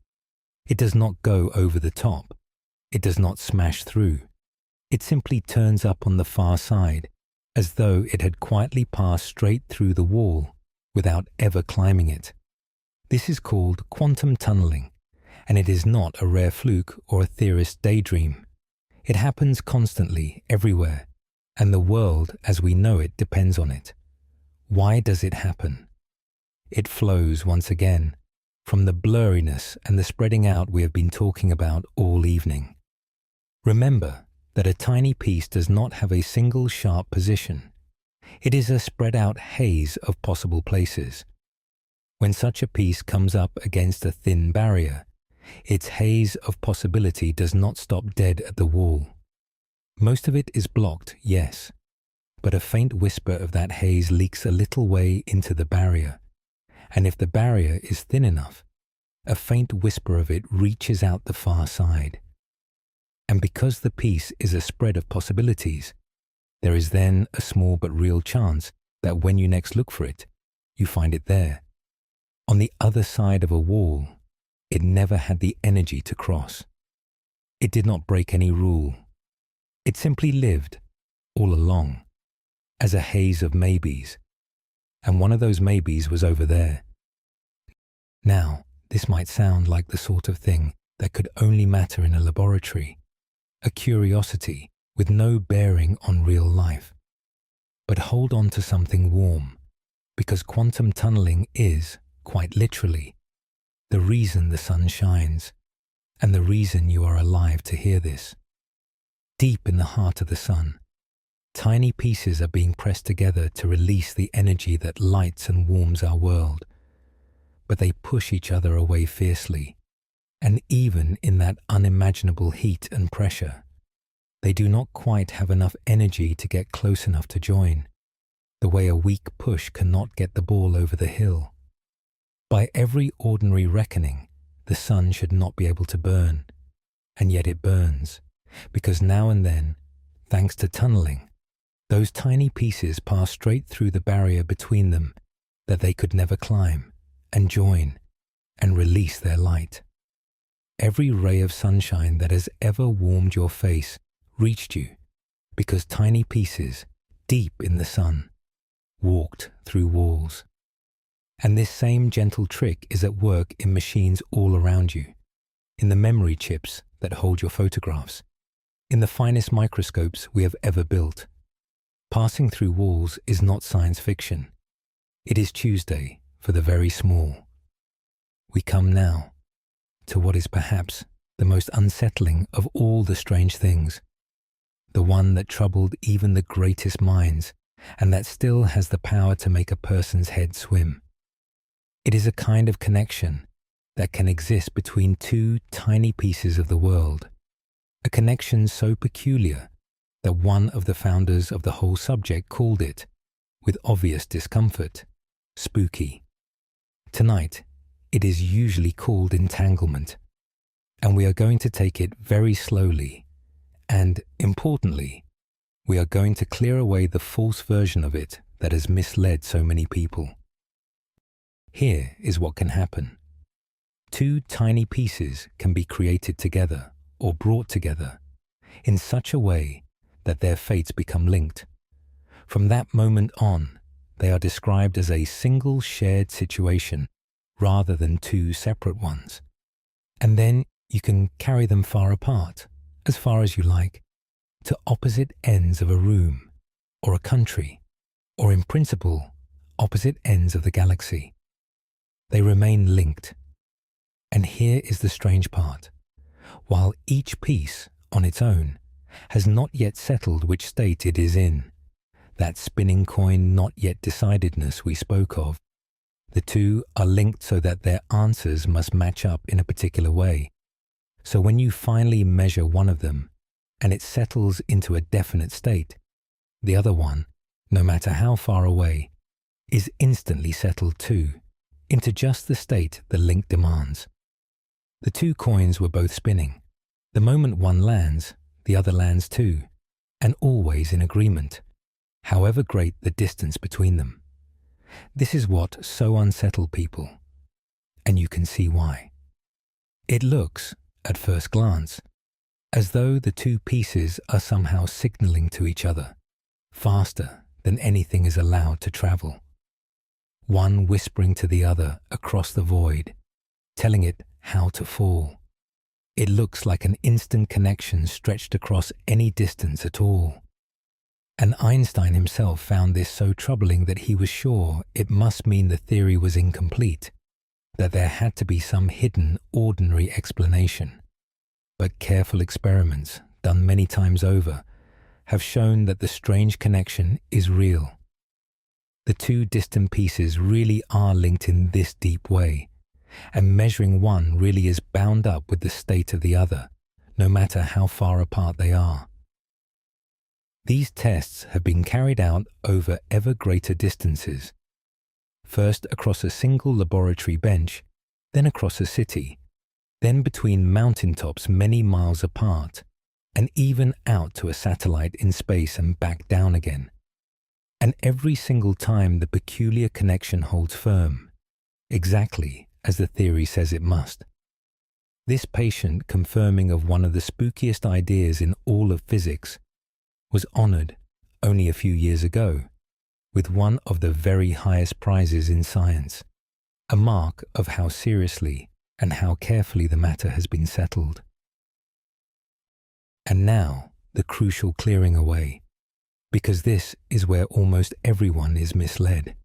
Speaker 1: It does not go over the top. It does not smash through. It simply turns up on the far side, as though it had quietly passed straight through the wall without ever climbing it. This is called quantum tunneling, and it is not a rare fluke or a theorist's daydream. It happens constantly, everywhere, and the world as we know it depends on it. Why does it happen? It flows, once again, from the blurriness and the spreading out we have been talking about all evening. Remember that a tiny piece does not have a single sharp position. It is a spread out haze of possible places. When such a piece comes up against a thin barrier, its haze of possibility does not stop dead at the wall. Most of it is blocked, yes, but a faint whisper of that haze leaks a little way into the barrier, and if the barrier is thin enough, a faint whisper of it reaches out the far side. And because the piece is a spread of possibilities, there is then a small but real chance that when you next look for it, you find it there, on the other side of a wall it never had the energy to cross. It did not break any rule. It simply lived, all along, as a haze of maybes, and one of those maybes was over there. Now, this might sound like the sort of thing that could only matter in a laboratory, a curiosity with no bearing on real life. But hold on to something warm, because quantum tunneling is, quite literally, the reason the sun shines, and the reason you are alive to hear this. Deep in the heart of the sun, tiny pieces are being pressed together to release the energy that lights and warms our world. But they push each other away fiercely, and even in that unimaginable heat and pressure, they do not quite have enough energy to get close enough to join, the way a weak push cannot get the ball over the hill. By every ordinary reckoning, the sun should not be able to burn, and yet it burns, because now and then, thanks to tunneling, those tiny pieces pass straight through the barrier between them that they could never climb, and join, and release their light. Every ray of sunshine that has ever warmed your face reached you because tiny pieces, deep in the sun, walked through walls. And this same gentle trick is at work in machines all around you, in the memory chips that hold your photographs, in the finest microscopes we have ever built. Passing through walls is not science fiction. It is Tuesday for the very small. We come now to what is perhaps the most unsettling of all the strange things, the one that troubled even the greatest minds and that still has the power to make a person's head swim. It is a kind of connection that can exist between two tiny pieces of the world, a connection so peculiar that one of the founders of the whole subject called it, with obvious discomfort, spooky. Tonight, it is usually called entanglement, and we are going to take it very slowly, and, importantly, we are going to clear away the false version of it that has misled so many people. Here is what can happen. Two tiny pieces can be created together or brought together in such a way that their fates become linked. From that moment on, they are described as a single shared situation rather than two separate ones. And then you can carry them far apart, as far as you like, to opposite ends of a room, or a country, or in principle, opposite ends of the galaxy. They remain linked. And here is the strange part. While each piece, on its own, has not yet settled which state it is in, that spinning coin not yet decidedness we spoke of, the two are linked so that their answers must match up in a particular way. So when you finally measure one of them, and it settles into a definite state, the other one, no matter how far away, is instantly settled too, into just the state the link demands. The two coins were both spinning. The moment one lands, the other lands too, and always in agreement, however great the distance between them. This is what so unsettled people, and you can see why. It looks, at first glance, as though the two pieces are somehow signaling to each other, faster than anything is allowed to travel. One whispering to the other across the void, telling it how to fall. It looks like an instant connection stretched across any distance at all. And Einstein himself found this so troubling that he was sure it must mean the theory was incomplete, that there had to be some hidden, ordinary explanation. But careful experiments, done many times over, have shown that the strange connection is real. The two distant pieces really are linked in this deep way, and measuring one really is bound up with the state of the other, no matter how far apart they are. These tests have been carried out over ever greater distances, first across a single laboratory bench, then across a city, then between mountaintops many miles apart, and even out to a satellite in space and back down again. And every single time the peculiar connection holds firm, exactly as the theory says it must. This patient, confirming of one of the spookiest ideas in all of physics, was honored only a few years ago with one of the very highest prizes in science, a mark of how seriously and how carefully the matter has been settled. And now, the crucial clearing away, because this is where almost everyone is misled.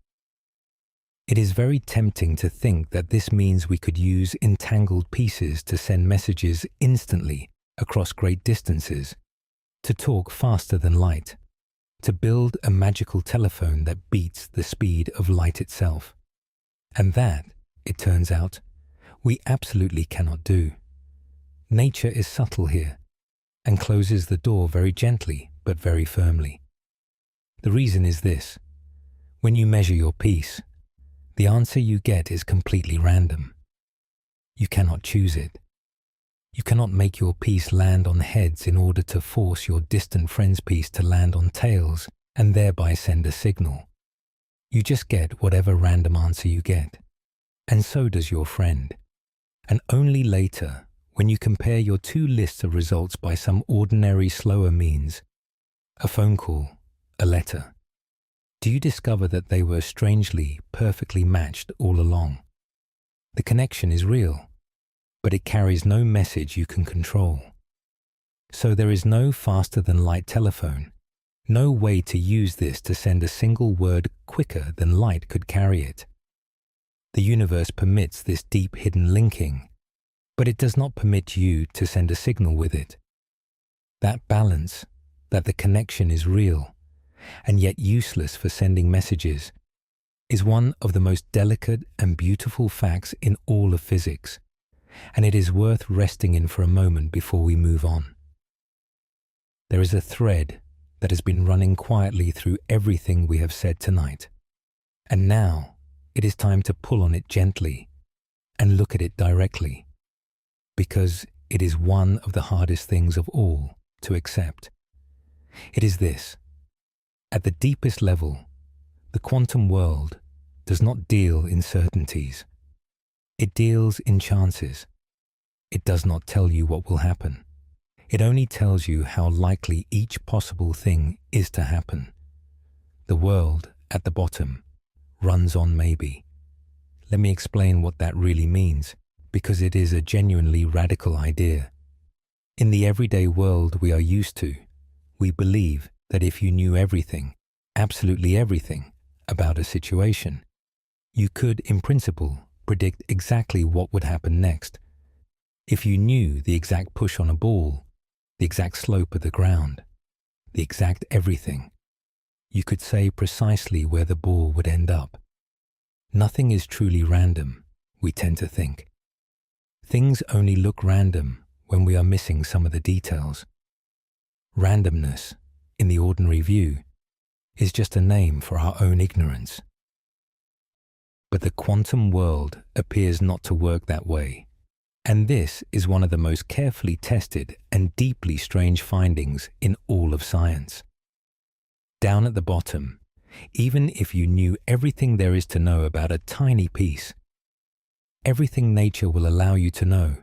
Speaker 1: It is very tempting to think that this means we could use entangled pieces to send messages instantly across great distances, to talk faster than light, to build a magical telephone that beats the speed of light itself. And that, it turns out, we absolutely cannot do. Nature is subtle here and closes the door very gently but very firmly. The reason is this: when you measure your piece, the answer you get is completely random. You cannot choose it. You cannot make your piece land on heads in order to force your distant friend's piece to land on tails and thereby send a signal. You just get whatever random answer you get. And so does your friend. And only later, when you compare your two lists of results by some ordinary slower means, a phone call, a letter, do you discover that they were strangely, perfectly matched all along. The connection is real, but it carries no message you can control. So there is no faster-than-light telephone, no way to use this to send a single word quicker than light could carry it. The universe permits this deep hidden linking, but it does not permit you to send a signal with it. That balance, that the connection is real, and yet useless for sending messages, is one of the most delicate and beautiful facts in all of physics, and it is worth resting in for a moment before we move on. There is a thread that has been running quietly through everything we have said tonight, and now it is time to pull on it gently and look at it directly, because it is one of the hardest things of all to accept. It is this: at the deepest level, the quantum world does not deal in certainties. It deals in chances. It does not tell you what will happen. It only tells you how likely each possible thing is to happen. The world, at the bottom, runs on maybe. Let me explain what that really means, because it is a genuinely radical idea. In the everyday world we are used to, we believe that if you knew everything, absolutely everything, about a situation, you could, in principle, predict exactly what would happen next. If you knew the exact push on a ball, the exact slope of the ground, the exact everything, you could say precisely where the ball would end up. Nothing is truly random, we tend to think. Things only look random when we are missing some of the details. Randomness, in the ordinary view, is just a name for our own ignorance. But the quantum world appears not to work that way, and this is one of the most carefully tested and deeply strange findings in all of science. Down at the bottom, even if you knew everything there is to know about a tiny piece, everything nature will allow you to know,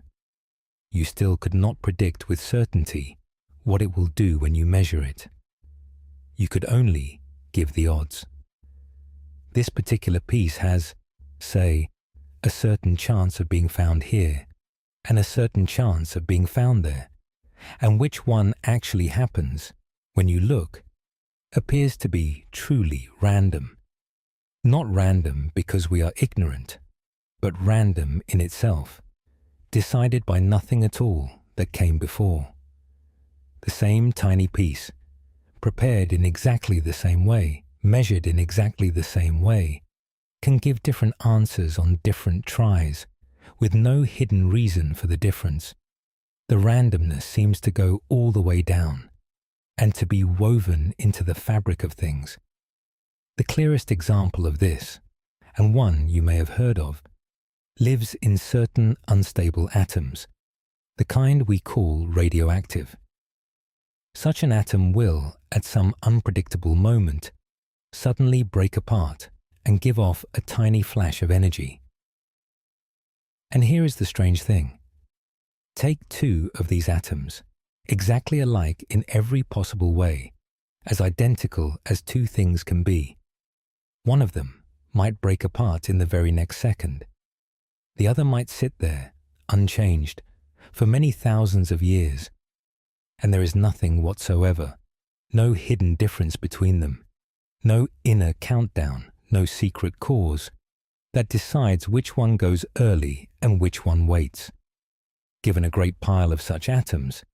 Speaker 1: you still could not predict with certainty what it will do when you measure it. You could only give the odds. This particular piece has, say, a certain chance of being found here, and a certain chance of being found there, and which one actually happens, when you look, appears to be truly random. Not random because we are ignorant, but random in itself, decided by nothing at all that came before. The same tiny piece, prepared in exactly the same way, measured in exactly the same way, can give different answers on different tries, with no hidden reason for the difference. The randomness seems to go all the way down, and to be woven into the fabric of things. The clearest example of this, and one you may have heard of, lives in certain unstable atoms, the kind we call radioactive. Such an atom will, at some unpredictable moment, suddenly break apart and give off a tiny flash of energy. And here is the strange thing. Take two of these atoms, exactly alike in every possible way, as identical as two things can be. One of them might break apart in the very next second. The other might sit there, unchanged, for many thousands of years. And there is nothing whatsoever, no hidden difference between them, no inner countdown, no secret cause, that decides which one goes early and which one waits. Given a great pile of such atoms,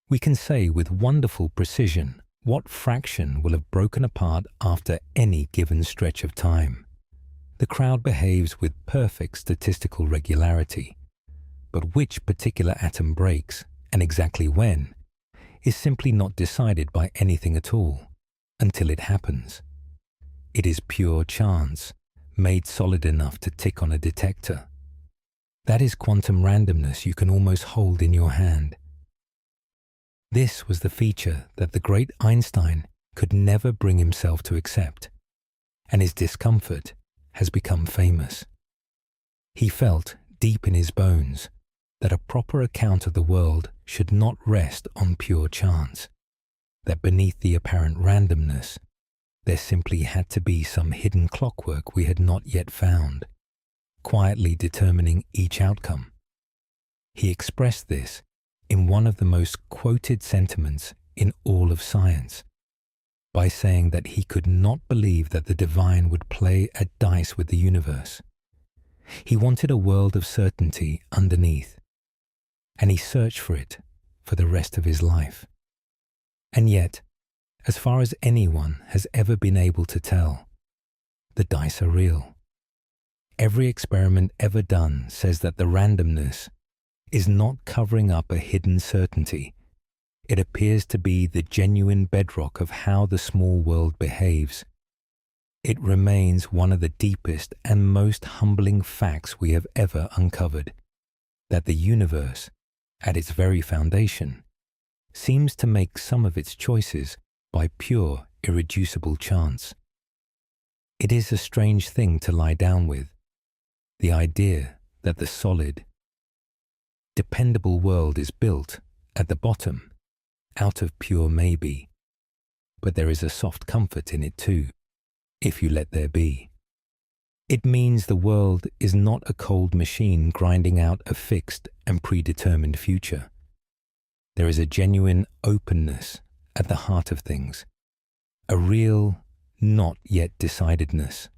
Speaker 1: we can say with wonderful precision what fraction will have broken apart after any given stretch of time. The crowd behaves with perfect statistical regularity, but which particular atom breaks, and exactly when, is simply not decided by anything at all, until it happens. It is pure chance, made solid enough to tick on a detector. That is quantum randomness you can almost hold in your hand. This was the feature that the great Einstein could never bring himself to accept, and his discomfort has become famous. He felt deep in his bones that a proper account of the world should not rest on pure chance, that beneath the apparent randomness, there simply had to be some hidden clockwork we had not yet found, quietly determining each outcome. He expressed this in one of the most quoted sentiments in all of science, by saying that he could not believe that the divine would play at dice with the universe. He wanted a world of certainty underneath, and he searched for it for the rest of his life. And yet, as far as anyone has ever been able to tell, the dice are real. Every experiment ever done says that the randomness is not covering up a hidden certainty. It appears to be the genuine bedrock of how the small world behaves. It remains one of the deepest and most humbling facts we have ever uncovered, that the universe, at its very foundation, seems to make some of its choices by pure, irreducible chance. It is a strange thing to lie down with, the idea that the solid, dependable world is built, at the bottom, out of pure maybe, but there is a soft comfort in it too, if you let there be. It means the world is not a cold machine grinding out a fixed and predetermined future. There is a genuine openness at the heart of things, a real, not yet decidedness,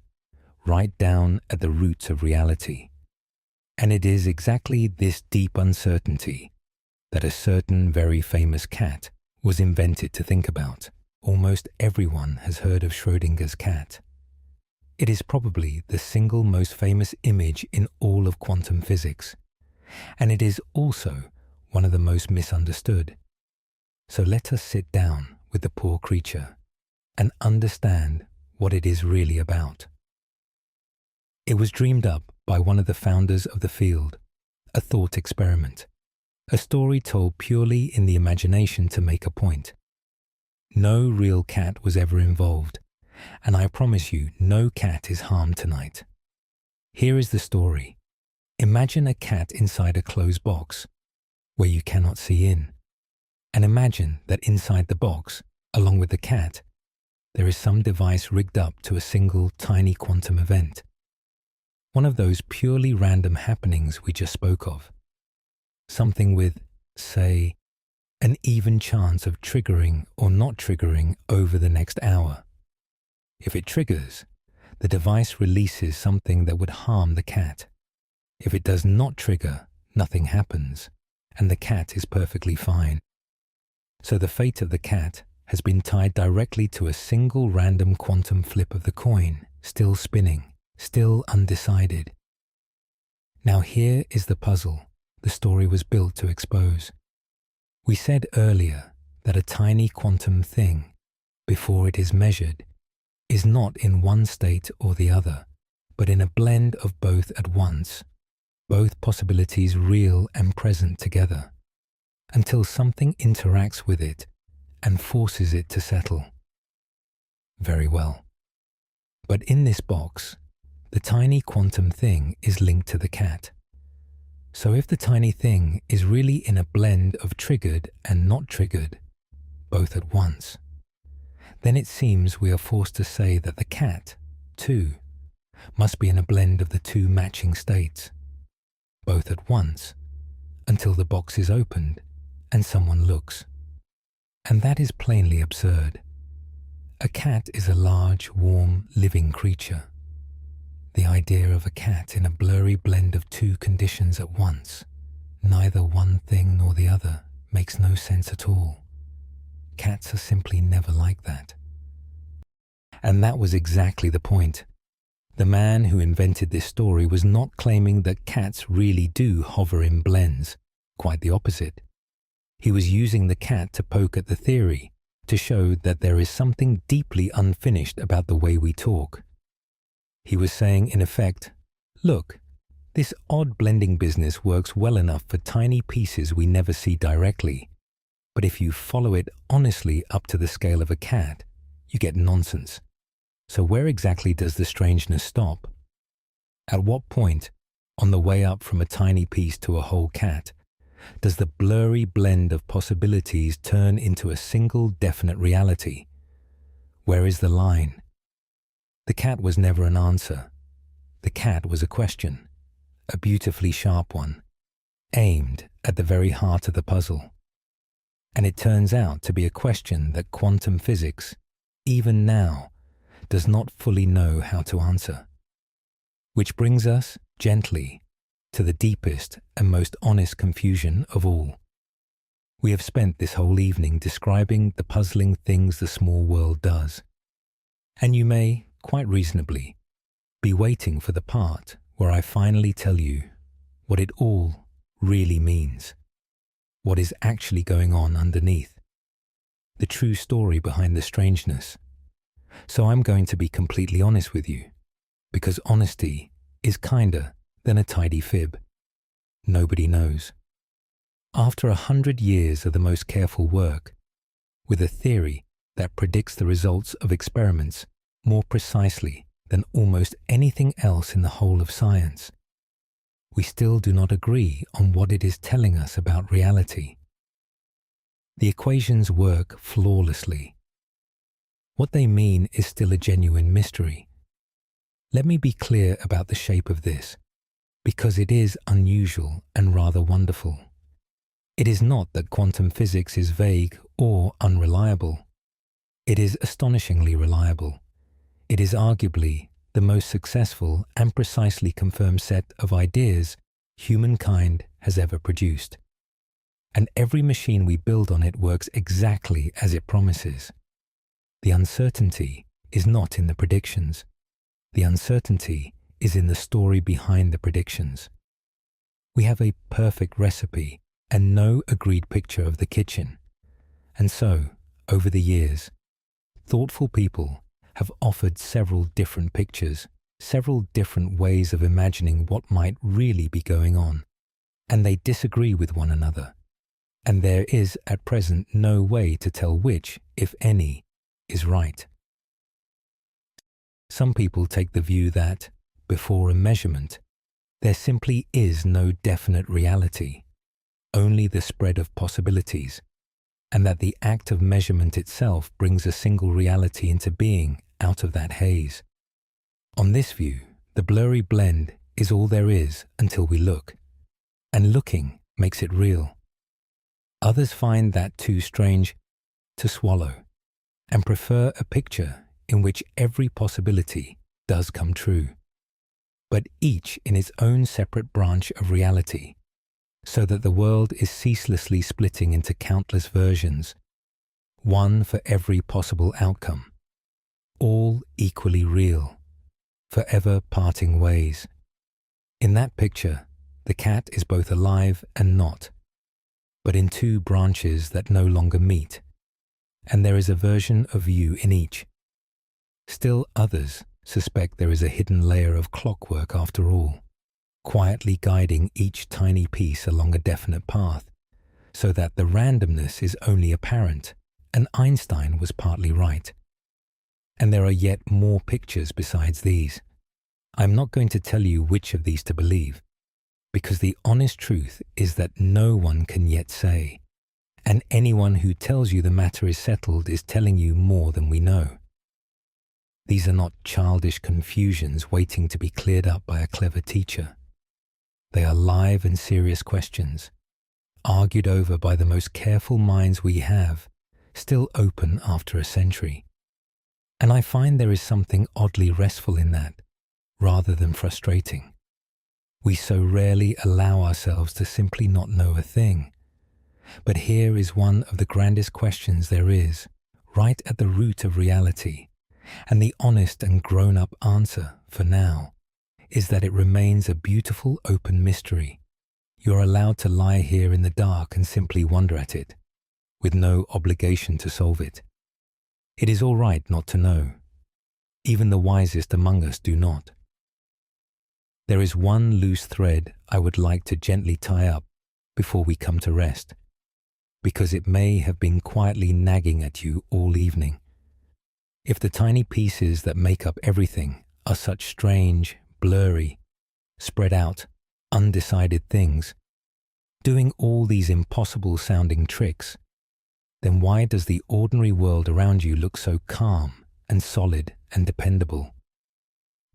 Speaker 1: right down at the roots of reality. And it is exactly this deep uncertainty that a certain very famous cat was invented to think about. Almost everyone has heard of Schrödinger's cat. It is probably the single most famous image in all of quantum physics, and it is also one of the most misunderstood. So let us sit down with the poor creature and understand what it is really about. It was dreamed up by one of the founders of the field, a thought experiment, a story told purely in the imagination to make a point. No real cat was ever involved, and I promise you no cat is harmed tonight. Here is the story. Imagine a cat inside a closed box, where you cannot see in, and imagine that inside the box, along with the cat, there is some device rigged up to a single tiny quantum event. One of those purely random happenings we just spoke of. Something with, say, an even chance of triggering or not triggering over the next hour. If it triggers, the device releases something that would harm the cat. If it does not trigger, nothing happens, and the cat is perfectly fine. So the fate of the cat has been tied directly to a single random quantum flip of the coin, still spinning, still undecided. Now here is the puzzle the story was built to expose. We said earlier that a tiny quantum thing, before it is measured, is not in one state or the other, but in a blend of both at once, both possibilities real and present together, until something interacts with it and forces it to settle. Very well. But in this box, the tiny quantum thing is linked to the cat. So if the tiny thing is really in a blend of triggered and not triggered, both at once, then it seems we are forced to say that the cat, too, must be in a blend of the two matching states, both at once, until the box is opened and someone looks. And that is plainly absurd. A cat is a large, warm, living creature. The idea of a cat in a blurry blend of two conditions at once, neither one thing nor the other, makes no sense at all. Cats are simply never like that. And that was exactly the point. The man who invented this story was not claiming that cats really do hover in blends, quite the opposite. He was using the cat to poke at the theory, to show that there is something deeply unfinished about the way we talk. He was saying, in effect, look, this odd blending business works well enough for tiny pieces we never see directly, but if you follow it honestly up to the scale of a cat, you get nonsense. So where exactly does the strangeness stop? At what point, on the way up from a tiny piece to a whole cat, does the blurry blend of possibilities turn into a single definite reality? Where is the line? The cat was never an answer. The cat was a question, a beautifully sharp one, aimed at the very heart of the puzzle. And it turns out to be a question that quantum physics, even now, does not fully know how to answer. Which brings us, gently, to the deepest and most honest confusion of all. We have spent this whole evening describing the puzzling things the small world does. And you may, quite reasonably, be waiting for the part where I finally tell you what it all really means, what is actually going on underneath, the true story behind the strangeness. So I'm going to be completely honest with you, because honesty is kinder than a tidy fib. Nobody knows. After 100 years of the most careful work, with a theory that predicts the results of experiments more precisely than almost anything else in the whole of science, we still do not agree on what it is telling us about reality. The equations work flawlessly. What they mean is still a genuine mystery. Let me be clear about the shape of this, because it is unusual and rather wonderful. It is not that quantum physics is vague or unreliable. It is astonishingly reliable. It is arguably the most successful and precisely confirmed set of ideas humankind has ever produced. And every machine we build on it works exactly as it promises. The uncertainty is not in the predictions. The uncertainty is in the story behind the predictions. We have a perfect recipe and no agreed picture of the kitchen. And so, over the years, thoughtful people have offered several different pictures, several different ways of imagining what might really be going on, and they disagree with one another. And there is at present no way to tell which, if any, is right. Some people take the view that, before a measurement, there simply is no definite reality, only the spread of possibilities, and that the act of measurement itself brings a single reality into being out of that haze. On this view, the blurry blend is all there is until we look, and looking makes it real. Others find that too strange to swallow, and prefer a picture in which every possibility does come true, but each in its own separate branch of reality, so that the world is ceaselessly splitting into countless versions, one for every possible outcome, all equally real, forever parting ways. In that picture, the cat is both alive and not, but in two branches that no longer meet, and there is a version of you in each. Still others suspect there is a hidden layer of clockwork after all, quietly guiding each tiny piece along a definite path, so that the randomness is only apparent, and Einstein was partly right. And there are yet more pictures besides these. I'm not going to tell you which of these to believe, because the honest truth is that no one can yet say, and anyone who tells you the matter is settled is telling you more than we know. These are not childish confusions waiting to be cleared up by a clever teacher. They are live and serious questions, argued over by the most careful minds we have, still open after a century. And I find there is something oddly restful in that, rather than frustrating. We so rarely allow ourselves to simply not know a thing. But here is one of the grandest questions there is, right at the root of reality, and the honest and grown-up answer, for now, is that it remains a beautiful open mystery. You're allowed to lie here in the dark and simply wonder at it, with no obligation to solve it. It is all right not to know. Even the wisest among us do not. There is one loose thread I would like to gently tie up before we come to rest, because it may have been quietly nagging at you all evening. If the tiny pieces that make up everything are such strange, blurry, spread out, undecided things, doing all these impossible-sounding tricks, then why does the ordinary world around you look so calm and solid and dependable?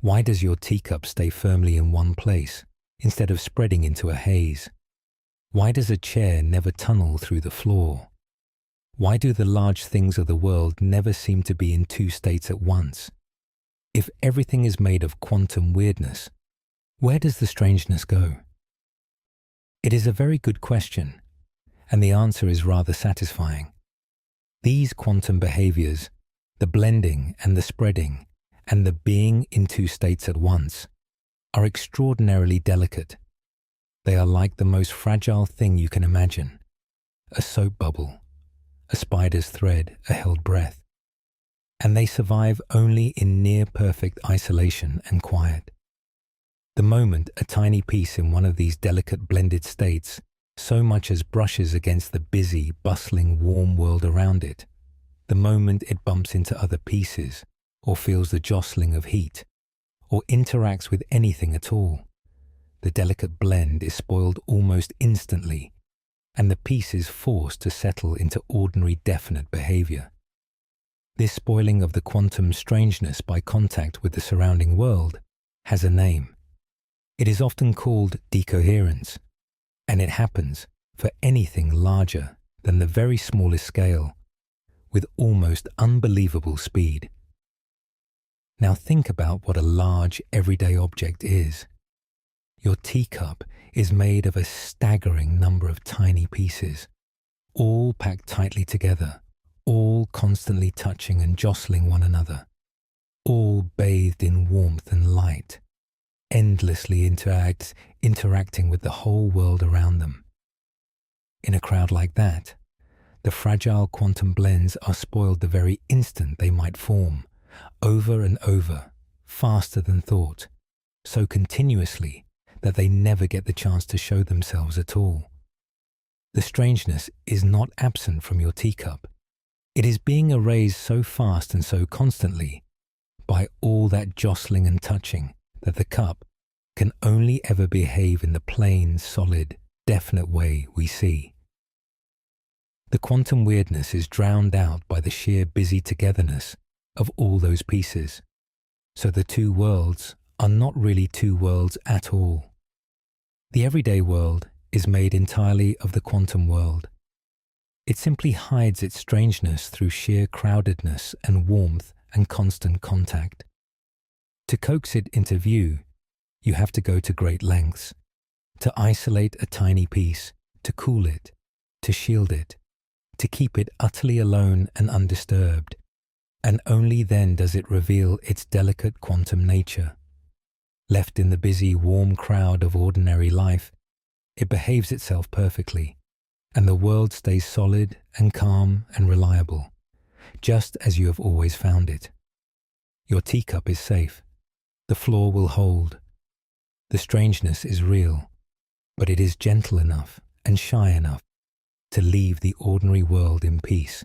Speaker 1: Why does your teacup stay firmly in one place instead of spreading into a haze? Why does a chair never tunnel through the floor? Why do the large things of the world never seem to be in two states at once? If everything is made of quantum weirdness, where does the strangeness go? It is a very good question, and the answer is rather satisfying. These quantum behaviors, the blending and the spreading, and the being in two states at once, are extraordinarily delicate. They are like the most fragile thing you can imagine, a soap bubble, a spider's thread, a held breath, and they survive only in near-perfect isolation and quiet. The moment a tiny piece in one of these delicate blended states so much as brushes against the busy, bustling, warm world around it, the moment it bumps into other pieces, or feels the jostling of heat, or interacts with anything at all, the delicate blend is spoiled almost instantly, and the piece is forced to settle into ordinary definite behavior. This spoiling of the quantum strangeness by contact with the surrounding world has a name. It is often called decoherence, and it happens for anything larger than the very smallest scale, with almost unbelievable speed. Now think about what a large everyday object is. Your teacup is made of a staggering number of tiny pieces, all packed tightly together, all constantly touching and jostling one another, all bathed in warmth and light, endlessly interacting with the whole world around them. In a crowd like that, the fragile quantum blends are spoiled the very instant they might form, over and over, faster than thought, so continuously that they never get the chance to show themselves at all. The strangeness is not absent from your teacup. It is being erased so fast and so constantly by all that jostling and touching that the cup can only ever behave in the plain, solid, definite way we see. The quantum weirdness is drowned out by the sheer busy togetherness of all those pieces, so the two worlds are not really two worlds at all. The everyday world is made entirely of the quantum world. It simply hides its strangeness through sheer crowdedness and warmth and constant contact. To coax it into view, you have to go to great lengths, to isolate a tiny piece, to cool it, to shield it, to keep it utterly alone and undisturbed, and only then does it reveal its delicate quantum nature. Left in the busy, warm crowd of ordinary life, it behaves itself perfectly, and the world stays solid and calm and reliable, just as you have always found it. Your teacup is safe. The floor will hold. The strangeness is real, but it is gentle enough and shy enough to leave the ordinary world in peace.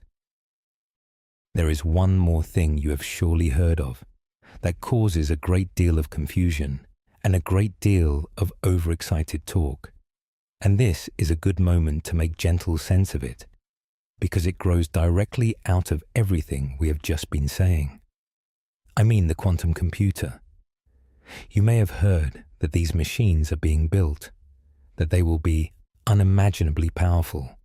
Speaker 1: There is one more thing you have surely heard of that causes a great deal of confusion and a great deal of overexcited talk. And this is a good moment to make gentle sense of it, because it grows directly out of everything we have just been saying. I mean the quantum computer. You may have heard that these machines are being built, that they will be unimaginably powerful,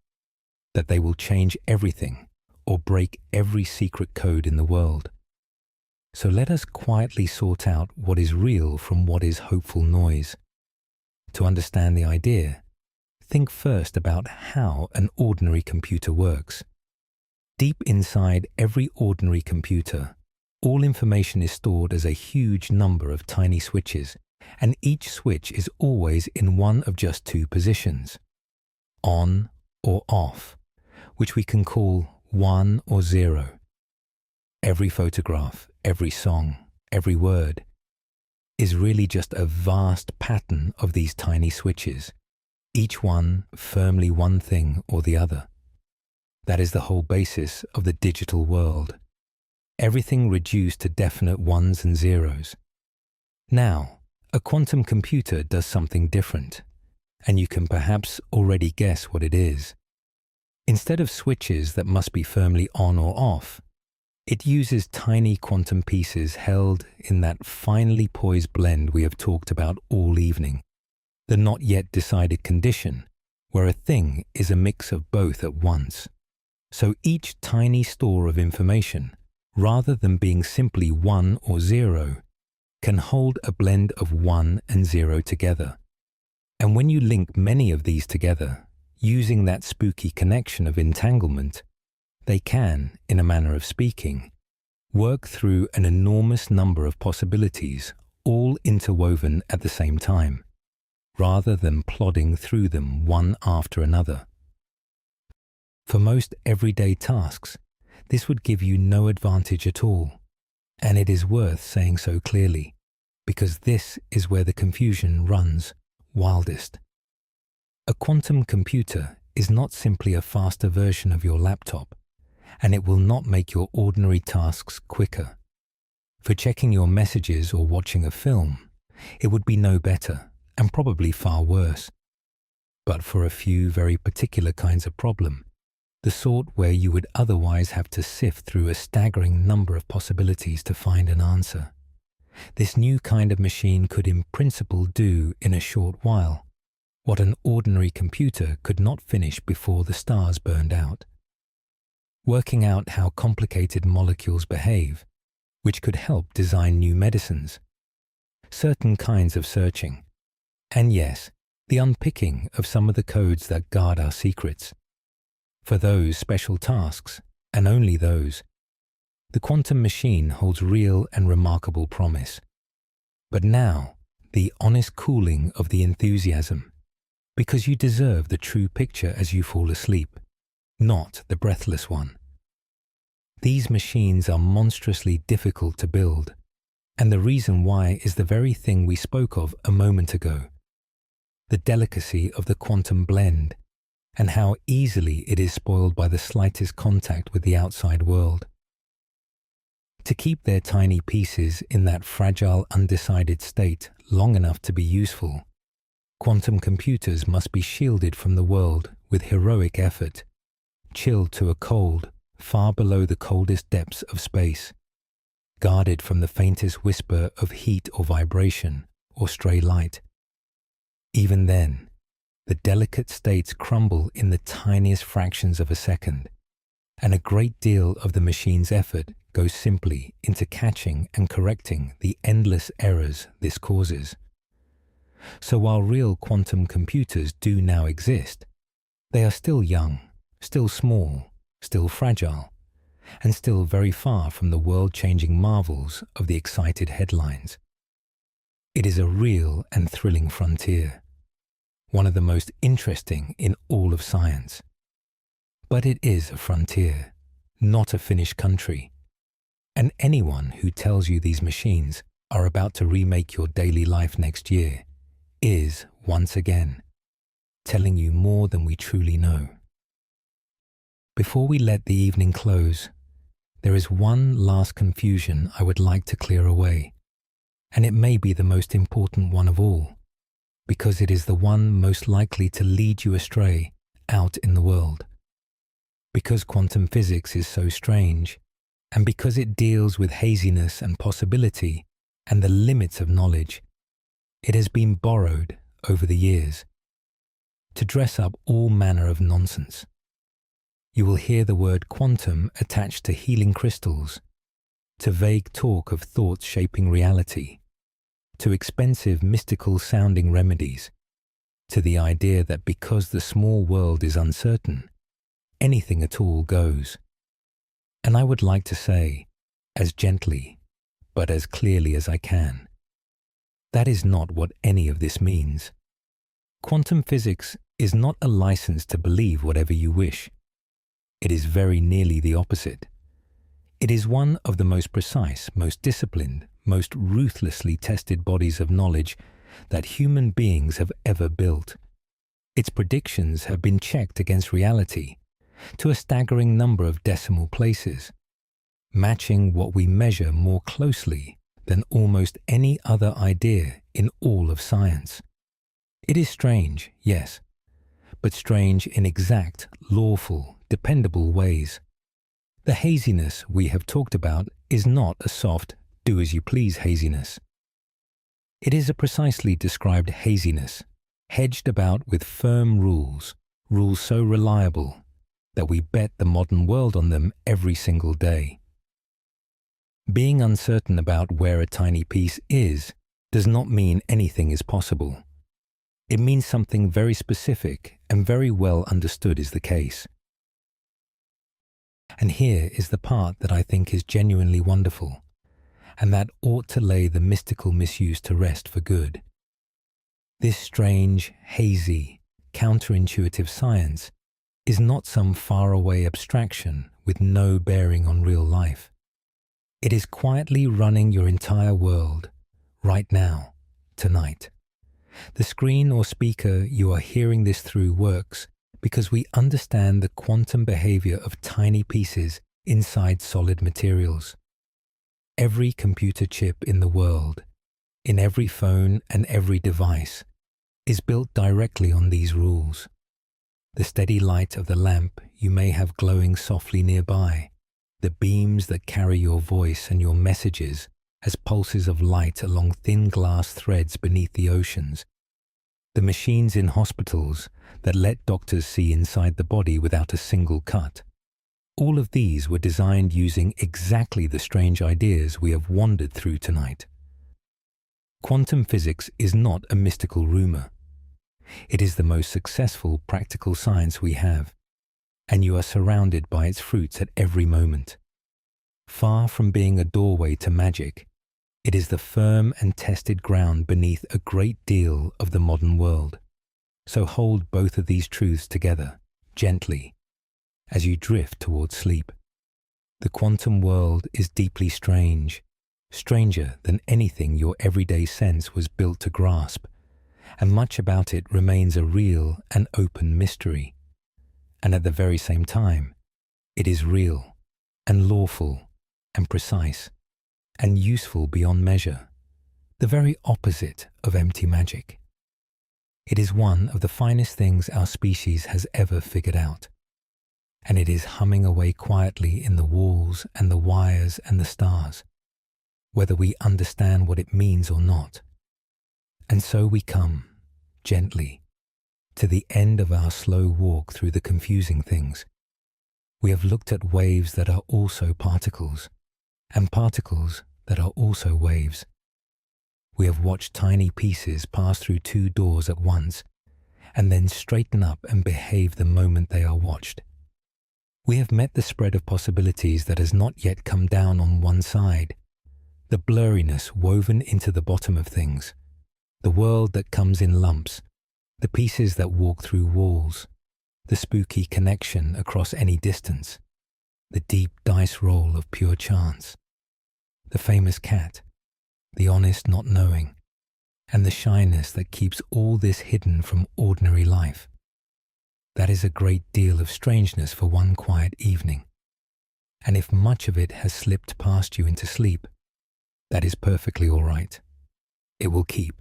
Speaker 1: that they will change everything or break every secret code in the world. So let us quietly sort out what is real from what is hopeful noise. To understand the idea, think first about how an ordinary computer works. Deep inside every ordinary computer, all information is stored as a huge number of tiny switches, and each switch is always in one of just two positions, on or off, which we can call 1 or 0. Every photograph, every song, every word is really just a vast pattern of these tiny switches, each one firmly one thing or the other. That is the whole basis of the digital world. Everything reduced to definite ones and zeros. Now, a quantum computer does something different, and you can perhaps already guess what it is. Instead of switches that must be firmly on or off, it uses tiny quantum pieces held in that finely poised blend we have talked about all evening, the not yet decided condition, where a thing is a mix of both at once. So each tiny store of information, rather than being simply 1 or 0, can hold a blend of 1 and 0 together. And when you link many of these together, using that spooky connection of entanglement, they can, in a manner of speaking, work through an enormous number of possibilities, all interwoven at the same time, rather than plodding through them one after another. For most everyday tasks, this would give you no advantage at all, and it is worth saying so clearly, because this is where the confusion runs wildest. A quantum computer is not simply a faster version of your laptop, and it will not make your ordinary tasks quicker. For checking your messages or watching a film, it would be no better, and probably far worse. But for a few very particular kinds of problem, the sort where you would otherwise have to sift through a staggering number of possibilities to find an answer, this new kind of machine could in principle do in a short while what an ordinary computer could not finish before the stars burned out. Working out how complicated molecules behave, which could help design new medicines, certain kinds of searching, and yes, the unpicking of some of the codes that guard our secrets. For those special tasks, and only those, the quantum machine holds real and remarkable promise. But now, the honest cooling of the enthusiasm, because you deserve the true picture as you fall asleep, not the breathless one. These machines are monstrously difficult to build, and the reason why is the very thing we spoke of a moment ago, the delicacy of the quantum blend, and how easily it is spoiled by the slightest contact with the outside world. To keep their tiny pieces in that fragile, undecided state long enough to be useful, quantum computers must be shielded from the world with heroic effort, chilled to a cold far below the coldest depths of space, guarded from the faintest whisper of heat or vibration or stray light. Even then, the delicate states crumble in the tiniest fractions of a second, and a great deal of the machine's effort goes simply into catching and correcting the endless errors this causes. So while real quantum computers do now exist, they are still young, still small, still fragile, and still very far from the world-changing marvels of the excited headlines. It is a real and thrilling frontier, one of the most interesting in all of science. But it is a frontier, not a finished country, and anyone who tells you these machines are about to remake your daily life next year is, once again, telling you more than we truly know. Before we let the evening close, there is one last confusion I would like to clear away, And it may be the most important one of all, because it is the one most likely to lead you astray out in the world. Because quantum physics is so strange, and because it deals with haziness and possibility and the limits of knowledge, it has been borrowed over the years to dress up all manner of nonsense. You will hear the word quantum attached to healing crystals, to vague talk of thoughts shaping reality, to expensive mystical sounding remedies, to the idea that because the small world is uncertain, anything at all goes. And I would like to say, as gently, but as clearly as I can, that is not what any of this means. Quantum physics is not a license to believe whatever you wish. It is very nearly the opposite. It is one of the most precise, most disciplined, most ruthlessly tested bodies of knowledge that human beings have ever built. Its predictions have been checked against reality to a staggering number of decimal places, matching what we measure more closely than almost any other idea in all of science. It is strange, yes, but strange in exact, lawful, dependable ways. The haziness we have talked about is not a soft, do-as-you-please haziness. It is a precisely described haziness, hedged about with firm rules, rules so reliable that we bet the modern world on them every single day. Being uncertain about where a tiny piece is does not mean anything is possible. It means something very specific and very well understood is the case. And here is the part that I think is genuinely wonderful, and that ought to lay the mystical misuse to rest for good. This strange, hazy, counterintuitive science is not some faraway abstraction with no bearing on real life. It is quietly running your entire world, right now, tonight. The screen or speaker you are hearing this through works because we understand the quantum behavior of tiny pieces inside solid materials. Every computer chip in the world, in every phone and every device, is built directly on these rules. The steady light of the lamp you may have glowing softly nearby, the beams that carry your voice and your messages as pulses of light along thin glass threads beneath the oceans, the machines in hospitals that let doctors see inside the body without a single cut. All of these were designed using exactly the strange ideas we have wandered through tonight. Quantum physics is not a mystical rumor. It is the most successful practical science we have, and you are surrounded by its fruits at every moment. Far from being a doorway to magic, it is the firm and tested ground beneath a great deal of the modern world. So hold both of these truths together, gently, as you drift towards sleep. The quantum world is deeply strange, stranger than anything your everyday sense was built to grasp, and much about it remains a real and open mystery. And at the very same time, it is real and lawful and precise and useful beyond measure, the very opposite of empty magic. It is one of the finest things our species has ever figured out, and it is humming away quietly in the walls and the wires and the stars, whether we understand what it means or not. And so we come, gently, to the end of our slow walk through the confusing things. We have looked at waves that are also particles, and particles that are also waves. We have watched tiny pieces pass through two doors at once, and then straighten up and behave the moment they are watched. We have met the spread of possibilities that has not yet come down on one side, the blurriness woven into the bottom of things, the world that comes in lumps, the pieces that walk through walls, the spooky connection across any distance, the deep dice roll of pure chance, the famous cat, the honest not knowing, and the shyness that keeps all this hidden from ordinary life. That is a great deal of strangeness for one quiet evening, and if much of it has slipped past you into sleep, that is perfectly all right. it will keep.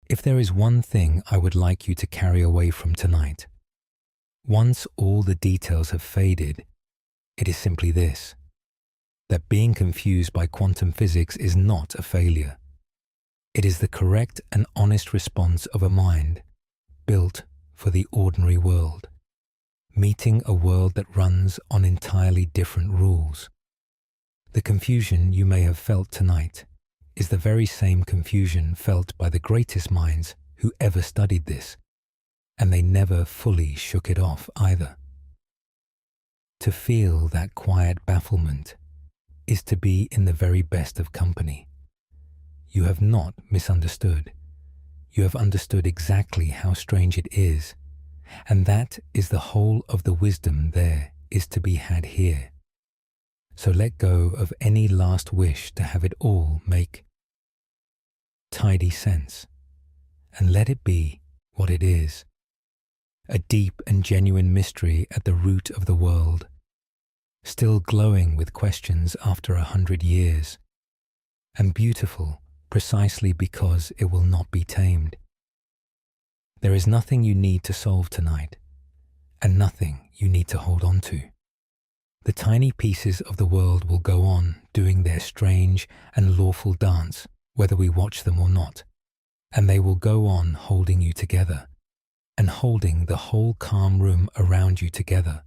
Speaker 1: If there is one thing I would like you to carry away from tonight, once all the details have faded, it is simply this: that being confused by quantum physics is not a failure. It is the correct and honest response of a mind built for the ordinary world, meeting a world that runs on entirely different rules. The confusion you may have felt tonight is the very same confusion felt by the greatest minds who ever studied this, and they never fully shook it off either. To feel that quiet bafflement is to be in the very best of company. You have not misunderstood. You have understood exactly how strange it is, and that is the whole of the wisdom there is to be had here. So let go of any last wish to have it all make tidy sense, and let it be what it is: a deep and genuine mystery at the root of the world, still glowing with questions after 100 years, and beautiful precisely because it will not be tamed. There is nothing you need to solve tonight, and nothing you need to hold on to. The tiny pieces of the world will go on doing their strange and lawful dance, whether we watch them or not, and they will go on holding you together, and holding the whole calm room around you together,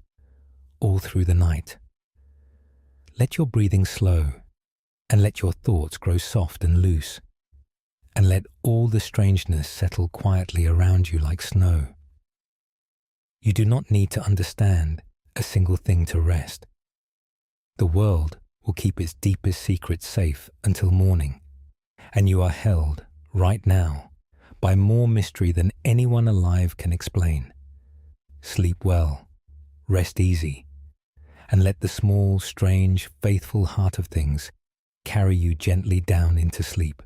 Speaker 1: all through the night. Let your breathing slow, and let your thoughts grow soft and loose, and let all the strangeness settle quietly around you like snow. You do not need to understand a single thing to rest. The world will keep its deepest secrets safe until morning, and you are held, right now, by more mystery than anyone alive can explain. Sleep well, rest easy, and let the small, strange, faithful heart of things carry you gently down into sleep.